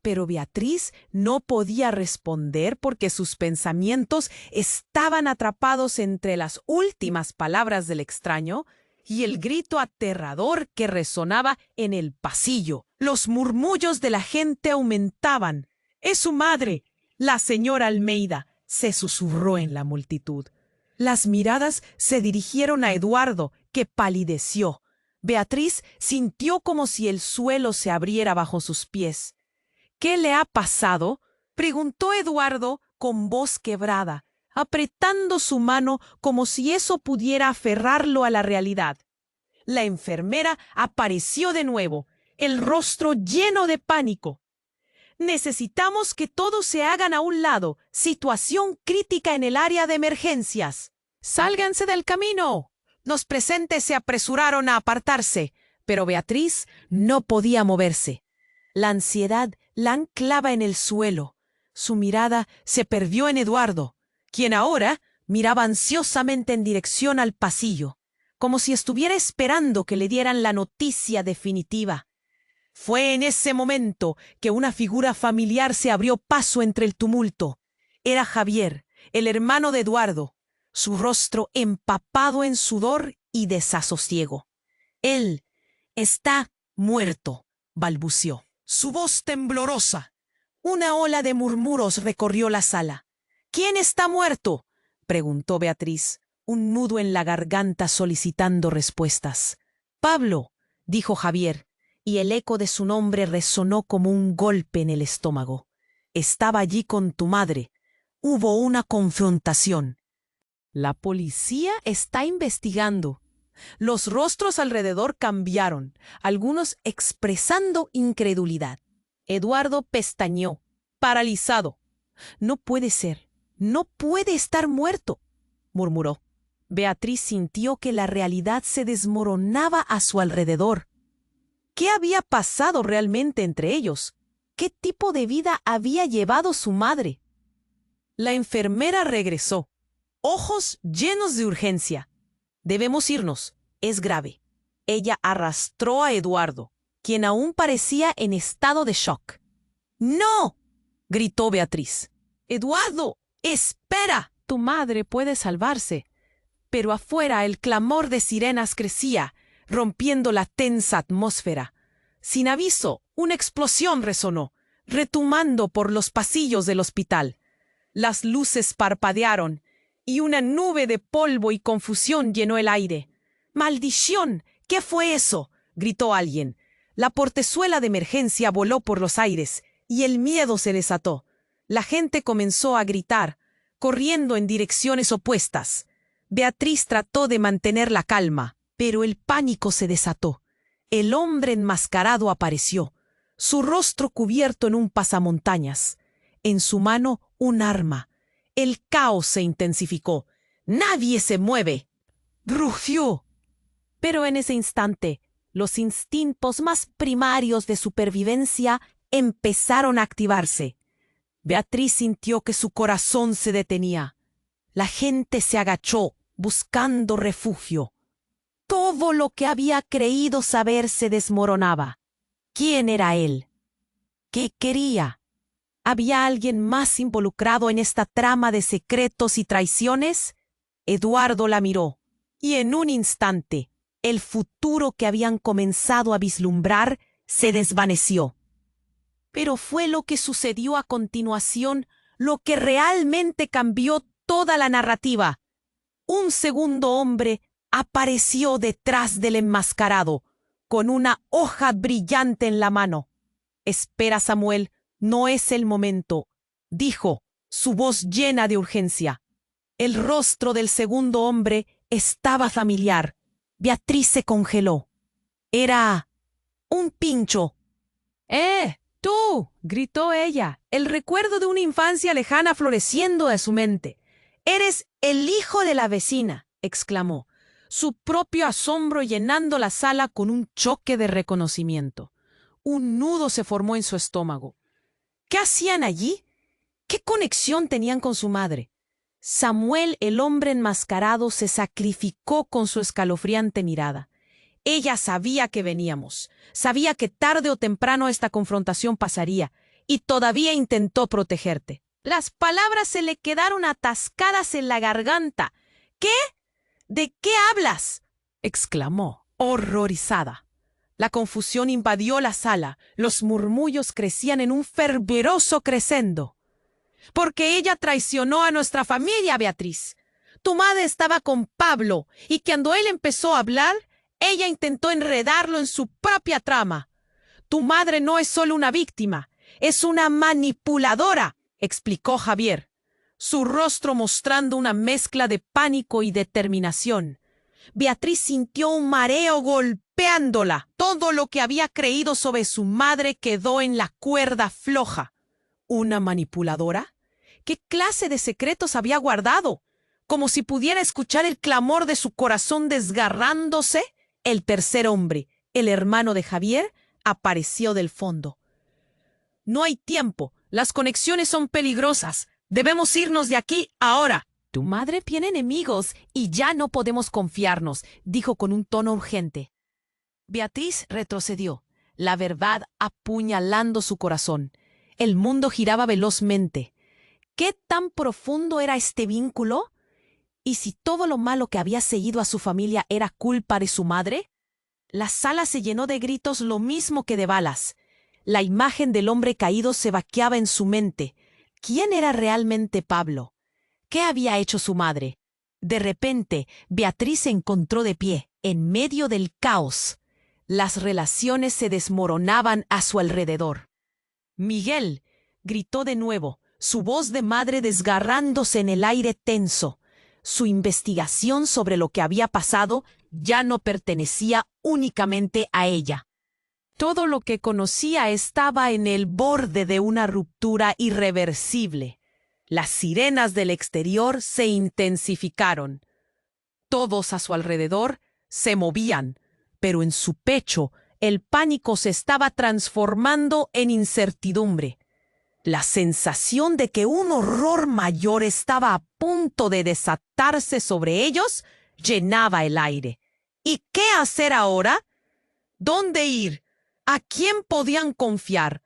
Pero Beatriz no podía responder porque sus pensamientos estaban atrapados entre las últimas palabras del extraño y el grito aterrador que resonaba en el pasillo. Los murmullos de la gente aumentaban. «¡Es su madre, la señora Almeida!», se susurró en la multitud. Las miradas se dirigieron a Eduardo, que palideció. Beatriz sintió como si el suelo se abriera bajo sus pies. «¿Qué le ha pasado?», preguntó Eduardo con voz quebrada, apretando su mano como si eso pudiera aferrarlo a la realidad. La enfermera apareció de nuevo, el rostro lleno de pánico. «Necesitamos que todos se hagan a un lado. Situación crítica en el área de emergencias. Sálganse del camino». Los presentes se apresuraron a apartarse, pero Beatriz no podía moverse. La ansiedad la anclaba en el suelo. Su mirada se perdió en Eduardo, quien ahora miraba ansiosamente en dirección al pasillo, como si estuviera esperando que le dieran la noticia definitiva. Fue en ese momento que una figura familiar se abrió paso entre el tumulto. Era Javier, el hermano de Eduardo, su rostro empapado en sudor y desasosiego. «Él está muerto», balbuceó. Su voz temblorosa. Una ola de murmuros recorrió la sala. «¿Quién está muerto?», preguntó Beatriz, un nudo en la garganta solicitando respuestas. «Pablo», dijo Javier, y el eco de su nombre resonó como un golpe en el estómago. «Estaba allí con tu madre. Hubo una confrontación». «La policía está investigando». Los rostros alrededor cambiaron, algunos expresando incredulidad. Eduardo pestañeó, paralizado. «No puede ser, no puede estar muerto», murmuró. Beatriz sintió que la realidad se desmoronaba a su alrededor. ¿Qué había pasado realmente entre ellos? ¿Qué tipo de vida había llevado su madre? La enfermera regresó, ojos llenos de urgencia. «Debemos irnos, es grave». Ella arrastró a Eduardo, quien aún parecía en estado de shock. «¡No!», gritó Beatriz. «Eduardo, espera. Tu madre puede salvarse». Pero afuera el clamor de sirenas crecía, rompiendo la tensa atmósfera. Sin aviso, una explosión resonó, retumando por los pasillos del hospital. Las luces parpadearon y una nube de polvo y confusión llenó el aire. «¡Maldición! ¿Qué fue eso?», gritó alguien. La portezuela de emergencia voló por los aires y el miedo se desató. La gente comenzó a gritar, corriendo en direcciones opuestas. Beatriz trató de mantener la calma, pero el pánico se desató. El hombre enmascarado apareció, su rostro cubierto en un pasamontañas. En su mano, un arma. El caos se intensificó. «¡Nadie se mueve!», rugió. Pero en ese instante, los instintos más primarios de supervivencia empezaron a activarse. Beatriz sintió que su corazón se detenía. La gente se agachó, buscando refugio. Todo lo que había creído saber se desmoronaba. ¿Quién era él? ¿Qué quería? ¿Había alguien más involucrado en esta trama de secretos y traiciones? Eduardo la miró, y en un instante, el futuro que habían comenzado a vislumbrar se desvaneció. Pero fue lo que sucedió a continuación lo que realmente cambió toda la narrativa. Un segundo hombre apareció detrás del enmascarado, con una hoja brillante en la mano. «Espera, Samuel, no es el momento», dijo, su voz llena de urgencia. El rostro del segundo hombre estaba familiar. Beatriz se congeló. Era un pincho. ¡Tú! Gritó ella, el recuerdo de una infancia lejana floreciendo de su mente. Eres el hijo de la vecina, exclamó, su propio asombro llenando la sala con un choque de reconocimiento. Un nudo se formó en su estómago. ¿Qué hacían allí? ¿Qué conexión tenían con su madre? Samuel, el hombre enmascarado, se sacrificó con su escalofriante mirada. Ella sabía que veníamos, sabía que tarde o temprano esta confrontación pasaría, y todavía intentó protegerte. Las palabras se le quedaron atascadas en la garganta. ¿Qué? ¿De qué hablas?, exclamó, horrorizada. La confusión invadió la sala, los murmullos crecían en un fervoroso crescendo. Porque ella traicionó a nuestra familia, Beatriz. Tu madre estaba con Pablo, y cuando él empezó a hablar, ella intentó enredarlo en su propia trama. Tu madre no es solo una víctima, es una manipuladora, explicó Javier, su rostro mostrando una mezcla de pánico y determinación. Beatriz sintió un mareo golpeándola. Todo lo que había creído sobre su madre quedó en la cuerda floja. ¿Una manipuladora? ¿Qué clase de secretos había guardado? Como si pudiera escuchar el clamor de su corazón desgarrándose. El tercer hombre, el hermano de Javier, apareció del fondo. No hay tiempo. Las conexiones son peligrosas. Debemos irnos de aquí ahora. Tu madre tiene enemigos y ya no podemos confiarnos, dijo con un tono urgente. Beatriz retrocedió, la verdad apuñalando su corazón. El mundo giraba velozmente. ¿Qué tan profundo era este vínculo? ¿Y si todo lo malo que había seguido a su familia era culpa de su madre? La sala se llenó de gritos lo mismo que de balas. La imagen del hombre caído se vaqueaba en su mente. ¿Quién era realmente Pablo? ¿Qué había hecho su madre? De repente, Beatriz se encontró de pie, en medio del caos. Las relaciones se desmoronaban a su alrededor. Miguel, gritó de nuevo, su voz de madre desgarrándose en el aire tenso. Su investigación sobre lo que había pasado ya no pertenecía únicamente a ella. Todo lo que conocía estaba en el borde de una ruptura irreversible. Las sirenas del exterior se intensificaron. Todos a su alrededor se movían, pero en su pecho el pánico se estaba transformando en incertidumbre. La sensación de que un horror mayor estaba a punto de desatarse sobre ellos llenaba el aire. ¿Y qué hacer ahora? ¿Dónde ir? ¿A quién podían confiar?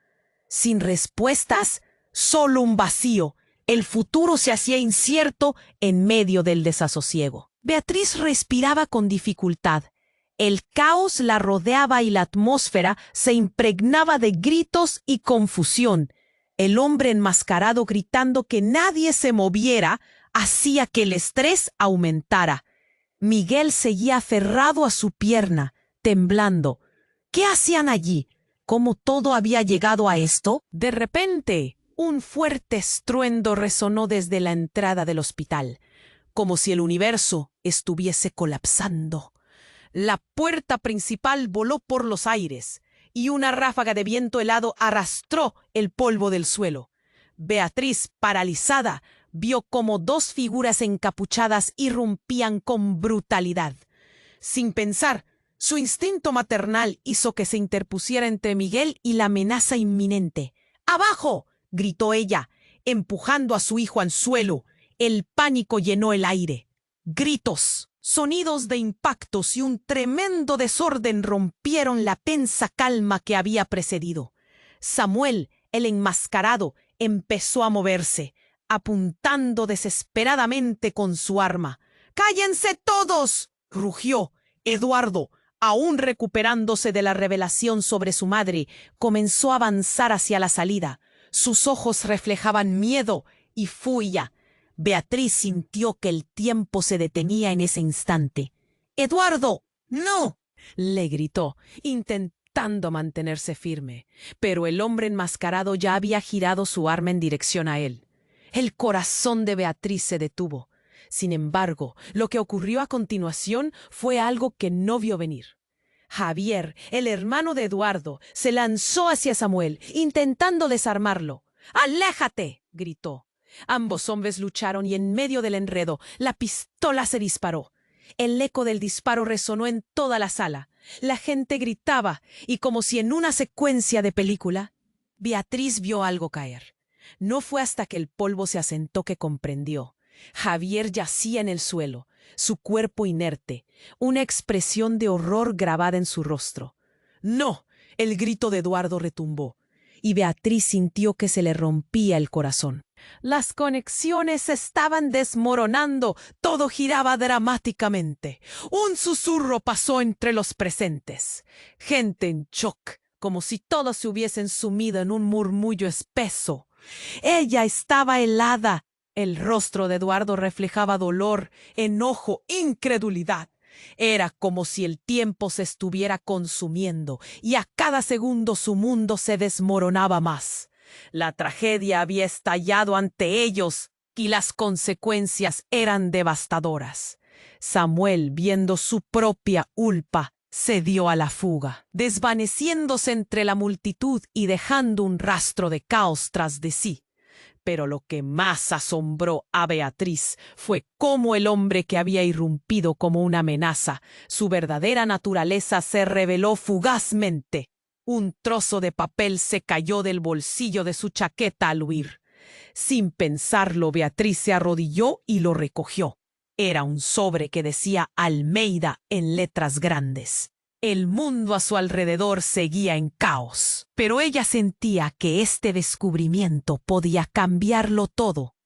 Sin respuestas, solo un vacío. El futuro se hacía incierto en medio del desasosiego. Beatriz respiraba con dificultad. El caos la rodeaba y la atmósfera se impregnaba de gritos y confusión. El hombre enmascarado gritando que nadie se moviera hacía que el estrés aumentara. Miguel seguía aferrado a su pierna, temblando. ¿Qué hacían allí? ¿Cómo todo había llegado a esto? De repente, un fuerte estruendo resonó desde la entrada del hospital, como si el universo estuviese colapsando. La puerta principal voló por los aires, y una ráfaga de viento helado arrastró el polvo del suelo. Beatriz, paralizada, vio cómo dos figuras encapuchadas irrumpían con brutalidad. Sin pensar, su instinto maternal hizo que se interpusiera entre Miguel y la amenaza inminente. ¡Abajo!, gritó ella, empujando a su hijo al suelo. El pánico llenó el aire. Gritos, sonidos de impactos y un tremendo desorden rompieron la tensa calma que había precedido. Samuel, el enmascarado, empezó a moverse, apuntando desesperadamente con su arma. ¡Cállense todos!, rugió. Eduardo, aún recuperándose de la revelación sobre su madre, comenzó a avanzar hacia la salida. Sus ojos reflejaban miedo y furia. Beatriz sintió que el tiempo se detenía en ese instante. ¡Eduardo, no!, le gritó, intentando mantenerse firme, pero el hombre enmascarado ya había girado su arma en dirección a él. El corazón de Beatriz se detuvo. Sin embargo, lo que ocurrió a continuación fue algo que no vio venir. Javier, el hermano de Eduardo, se lanzó hacia Samuel, intentando desarmarlo. ¡Aléjate!, gritó. Ambos hombres lucharon y en medio del enredo, la pistola se disparó. El eco del disparo resonó en toda la sala. La gente gritaba y, como si en una secuencia de película, Beatriz vio algo caer. No fue hasta que el polvo se asentó que comprendió. Javier yacía en el suelo, su cuerpo inerte, una expresión de horror grabada en su rostro. ¡No! El grito de Eduardo retumbó, y Beatriz sintió que se le rompía el corazón. Las conexiones se estaban desmoronando, todo giraba dramáticamente. Un susurro pasó entre los presentes. Gente en shock, como si todos se hubiesen sumido en un murmullo espeso. Ella estaba helada. El rostro de Eduardo reflejaba dolor, enojo, incredulidad. Era como si el tiempo se estuviera consumiendo y a cada segundo su mundo se desmoronaba más. La tragedia había estallado ante ellos y las consecuencias eran devastadoras. Samuel, viendo su propia culpa, se dio a la fuga, desvaneciéndose entre la multitud y dejando un rastro de caos tras de sí. Pero lo que más asombró a Beatriz fue cómo el hombre que había irrumpido como una amenaza, su verdadera naturaleza se reveló fugazmente. Un trozo de papel se cayó del bolsillo de su chaqueta al huir. Sin pensarlo, Beatriz se arrodilló y lo recogió. Era un sobre que decía Almeida en letras grandes. El mundo a su alrededor seguía en caos, pero ella sentía que este descubrimiento podía cambiarlo todo.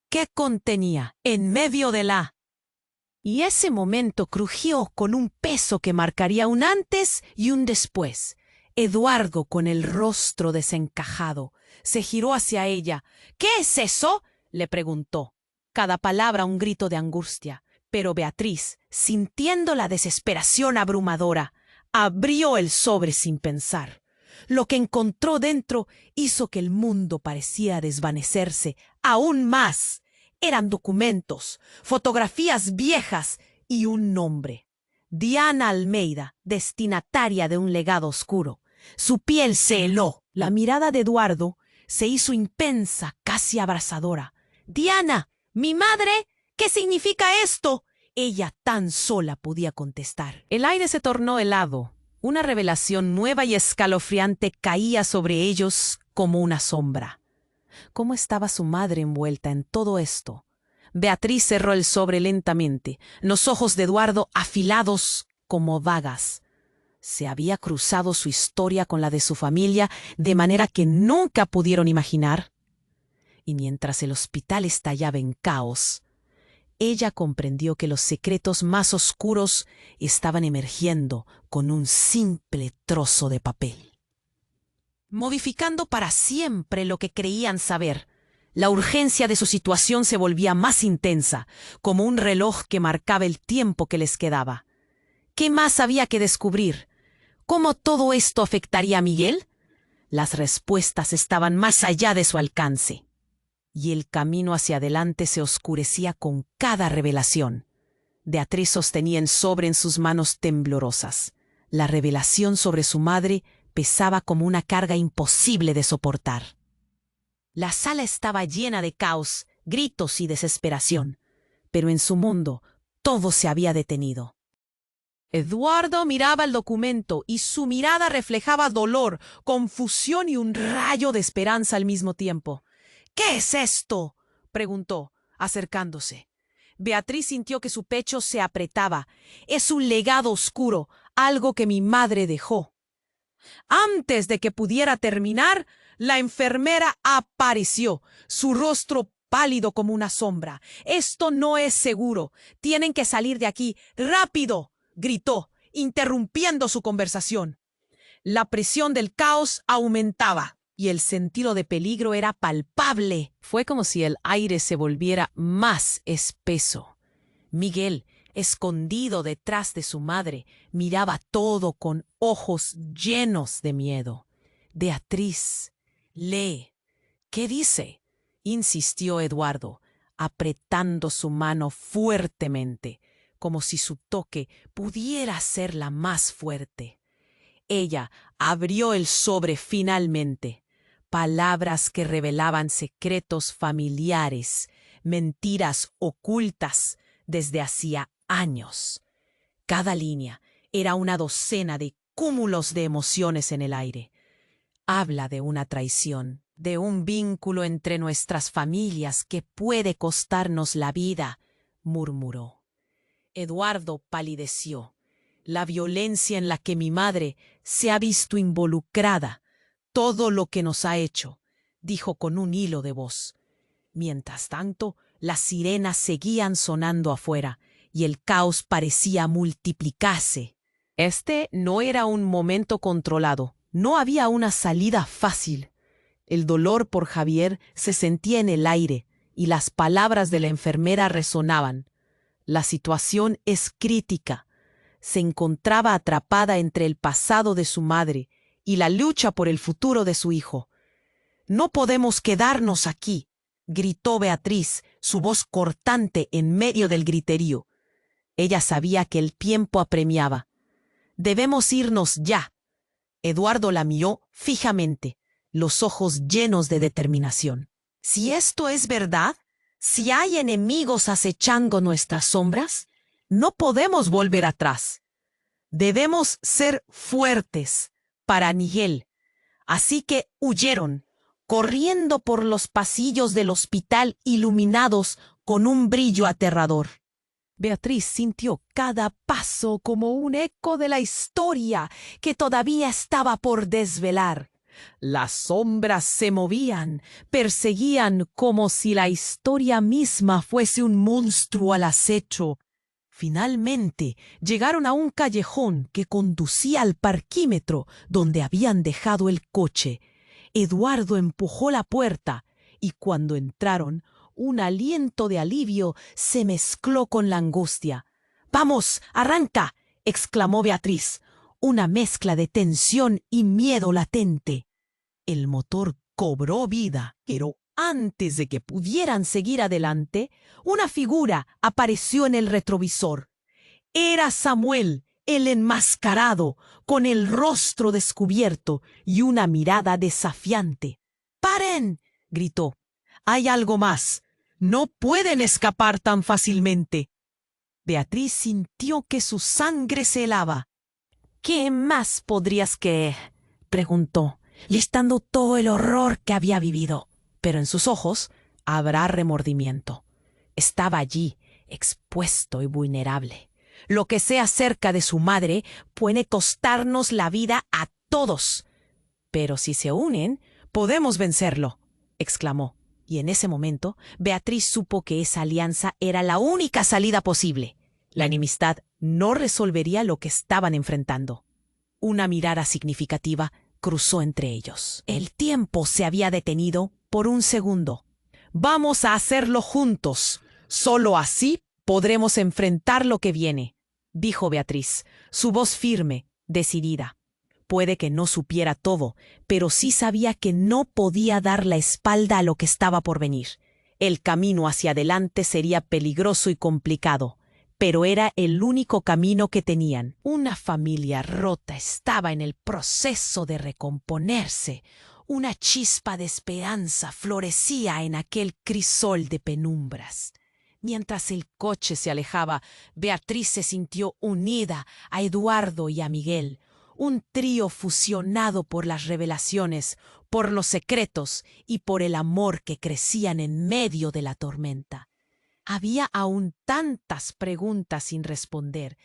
¿Qué contenía en medio de la? Y ese momento crujió con un peso que marcaría un antes y un después. Eduardo, con el rostro desencajado, se giró hacia ella. ¿Qué es eso?, le preguntó. Cada palabra un grito de angustia, pero Beatriz, sintiendo la desesperación abrumadora, abrió el sobre sin pensar. Lo que encontró dentro hizo que el mundo pareciera desvanecerse aún más. Eran documentos, fotografías viejas y un nombre. Diana Almeida, destinataria de un legado oscuro. Su piel se heló. La mirada de Eduardo se hizo intensa, casi abrasadora. «Diana, mi madre, ¿qué significa esto?», ella tan sola podía contestar. El aire se tornó helado. Una revelación nueva y escalofriante caía sobre ellos como una sombra. ¿Cómo estaba su madre envuelta en todo esto? Beatriz cerró el sobre lentamente, los ojos de Eduardo afilados como dagas. Se había cruzado su historia con la de su familia de manera que nunca pudieron imaginar. Y mientras el hospital estallaba en caos, ella comprendió que los secretos más oscuros estaban emergiendo con un simple trozo de papel, modificando para siempre lo que creían saber. La urgencia de su situación se volvía más intensa, como un reloj que marcaba el tiempo que les quedaba. ¿Qué más había que descubrir? ¿Cómo todo esto afectaría a Miguel? Las respuestas estaban más allá de su alcance. Y el camino hacia adelante se oscurecía con cada revelación. Beatriz sostenía el sobre en sus manos temblorosas. La revelación sobre su madre pesaba como una carga imposible de soportar. La sala estaba llena de caos, gritos y desesperación, pero en su mundo todo se había detenido. Eduardo miraba el documento y su mirada reflejaba dolor, confusión y un rayo de esperanza al mismo tiempo. «¿Qué es esto?», preguntó, acercándose. Beatriz sintió que su pecho se apretaba. «Es un legado oscuro, algo que mi madre dejó». Antes de que pudiera terminar, la enfermera apareció, su rostro pálido como una sombra. «Esto no es seguro. Tienen que salir de aquí. ¡Rápido!», gritó, interrumpiendo su conversación. La presión del caos aumentaba y el sentido de peligro era palpable. Fue como si el aire se volviera más espeso. Miguel, escondido detrás de su madre, miraba todo con ojos llenos de miedo. «Beatriz, lee». «¿Qué dice?», insistió Eduardo. apretando su mano fuertemente, como si su toque pudiera hacerla más fuerte. Ella abrió el sobre finalmente. Palabras que revelaban secretos familiares, mentiras ocultas desde hacía años. Cada línea era una docena de cúmulos de emociones en el aire. Habla de una traición, de un vínculo entre nuestras familias que puede costarnos la vida, murmuró. Eduardo palideció. La violencia en la que mi madre se ha visto involucrada, todo lo que nos ha hecho, dijo con un hilo de voz. Mientras tanto, las sirenas seguían sonando afuera y el caos parecía multiplicarse. Este no era un momento controlado, no había una salida fácil. El dolor por Javier se sentía en el aire y las palabras de la enfermera resonaban. La situación es crítica. Se encontraba atrapada entre el pasado de su madre y la lucha por el futuro de su hijo. «No podemos quedarnos aquí», gritó Beatriz, su voz cortante en medio del griterío. Ella sabía que el tiempo apremiaba. «Debemos irnos ya». Eduardo la miró fijamente, los ojos llenos de determinación. «Si esto es verdad, si hay enemigos acechando nuestras sombras, no podemos volver atrás. Debemos ser fuertes para Miguel». Así que huyeron, corriendo por los pasillos del hospital iluminados con un brillo aterrador. Beatriz sintió cada paso como un eco de la historia que todavía estaba por desvelar. Las sombras se movían, perseguían como si la historia misma fuese un monstruo al acecho. Finalmente llegaron a un callejón que conducía al parquímetro donde habían dejado el coche. Eduardo empujó la puerta y cuando entraron, un aliento de alivio se mezcló con la angustia. «¡Vamos, arranca!», exclamó Beatriz, una mezcla de tensión y miedo latente. El motor cobró vida, pero antes de que pudieran seguir adelante, una figura apareció en el retrovisor. Era Samuel, el enmascarado, con el rostro descubierto y una mirada desafiante. «¡Paren!», gritó. «Hay algo más. No pueden escapar tan fácilmente». Beatriz sintió que su sangre se helaba. «¿Qué más podrías querer?», preguntó, listando todo el horror que había vivido. Pero en sus ojos habrá remordimiento. Estaba allí, expuesto y vulnerable. Lo que sea cerca de su madre puede costarnos la vida a todos. «Pero si se unen, podemos vencerlo», exclamó. Y en ese momento, Beatriz supo que esa alianza era la única salida posible. La enemistad no resolvería lo que estaban enfrentando. Una mirada significativa cruzó entre ellos. El tiempo se había detenido por un segundo. «Vamos a hacerlo juntos. Solo así podremos enfrentar lo que viene», dijo Beatriz, su voz firme, decidida. Puede que no supiera todo, pero sí sabía que no podía dar la espalda a lo que estaba por venir. El camino hacia adelante sería peligroso y complicado, pero era el único camino que tenían. Una familia rota estaba en el proceso de recomponerse. Una chispa de esperanza florecía en aquel crisol de penumbras. Mientras el coche se alejaba, Beatriz se sintió unida a Eduardo y a Miguel. Un trío fusionado por las revelaciones, por los secretos y por el amor que crecían en medio de la tormenta. Había aún tantas preguntas sin responder,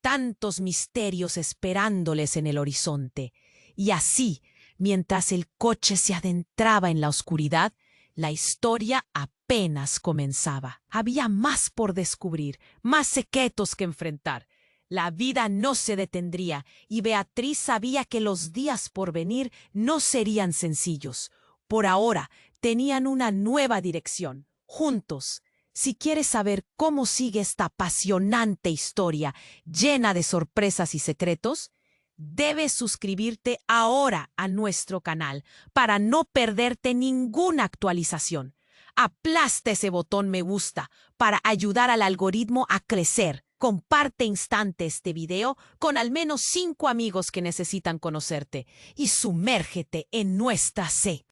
tantos misterios esperándoles en el horizonte. Y así, mientras el coche se adentraba en la oscuridad, la historia apenas comenzaba. Había más por descubrir, más secretos que enfrentar. La vida no se detendría y Beatriz sabía que los días por venir no serían sencillos. Por ahora tenían una nueva dirección, juntos. Si quieres saber cómo sigue esta apasionante historia llena de sorpresas y secretos, debes suscribirte ahora a nuestro canal para no perderte ninguna actualización. Aplasta ese botón me gusta para ayudar al algoritmo a crecer. Comparte instante este video con al menos 5 amigos que necesitan conocerte y sumérgete en nuestra secta.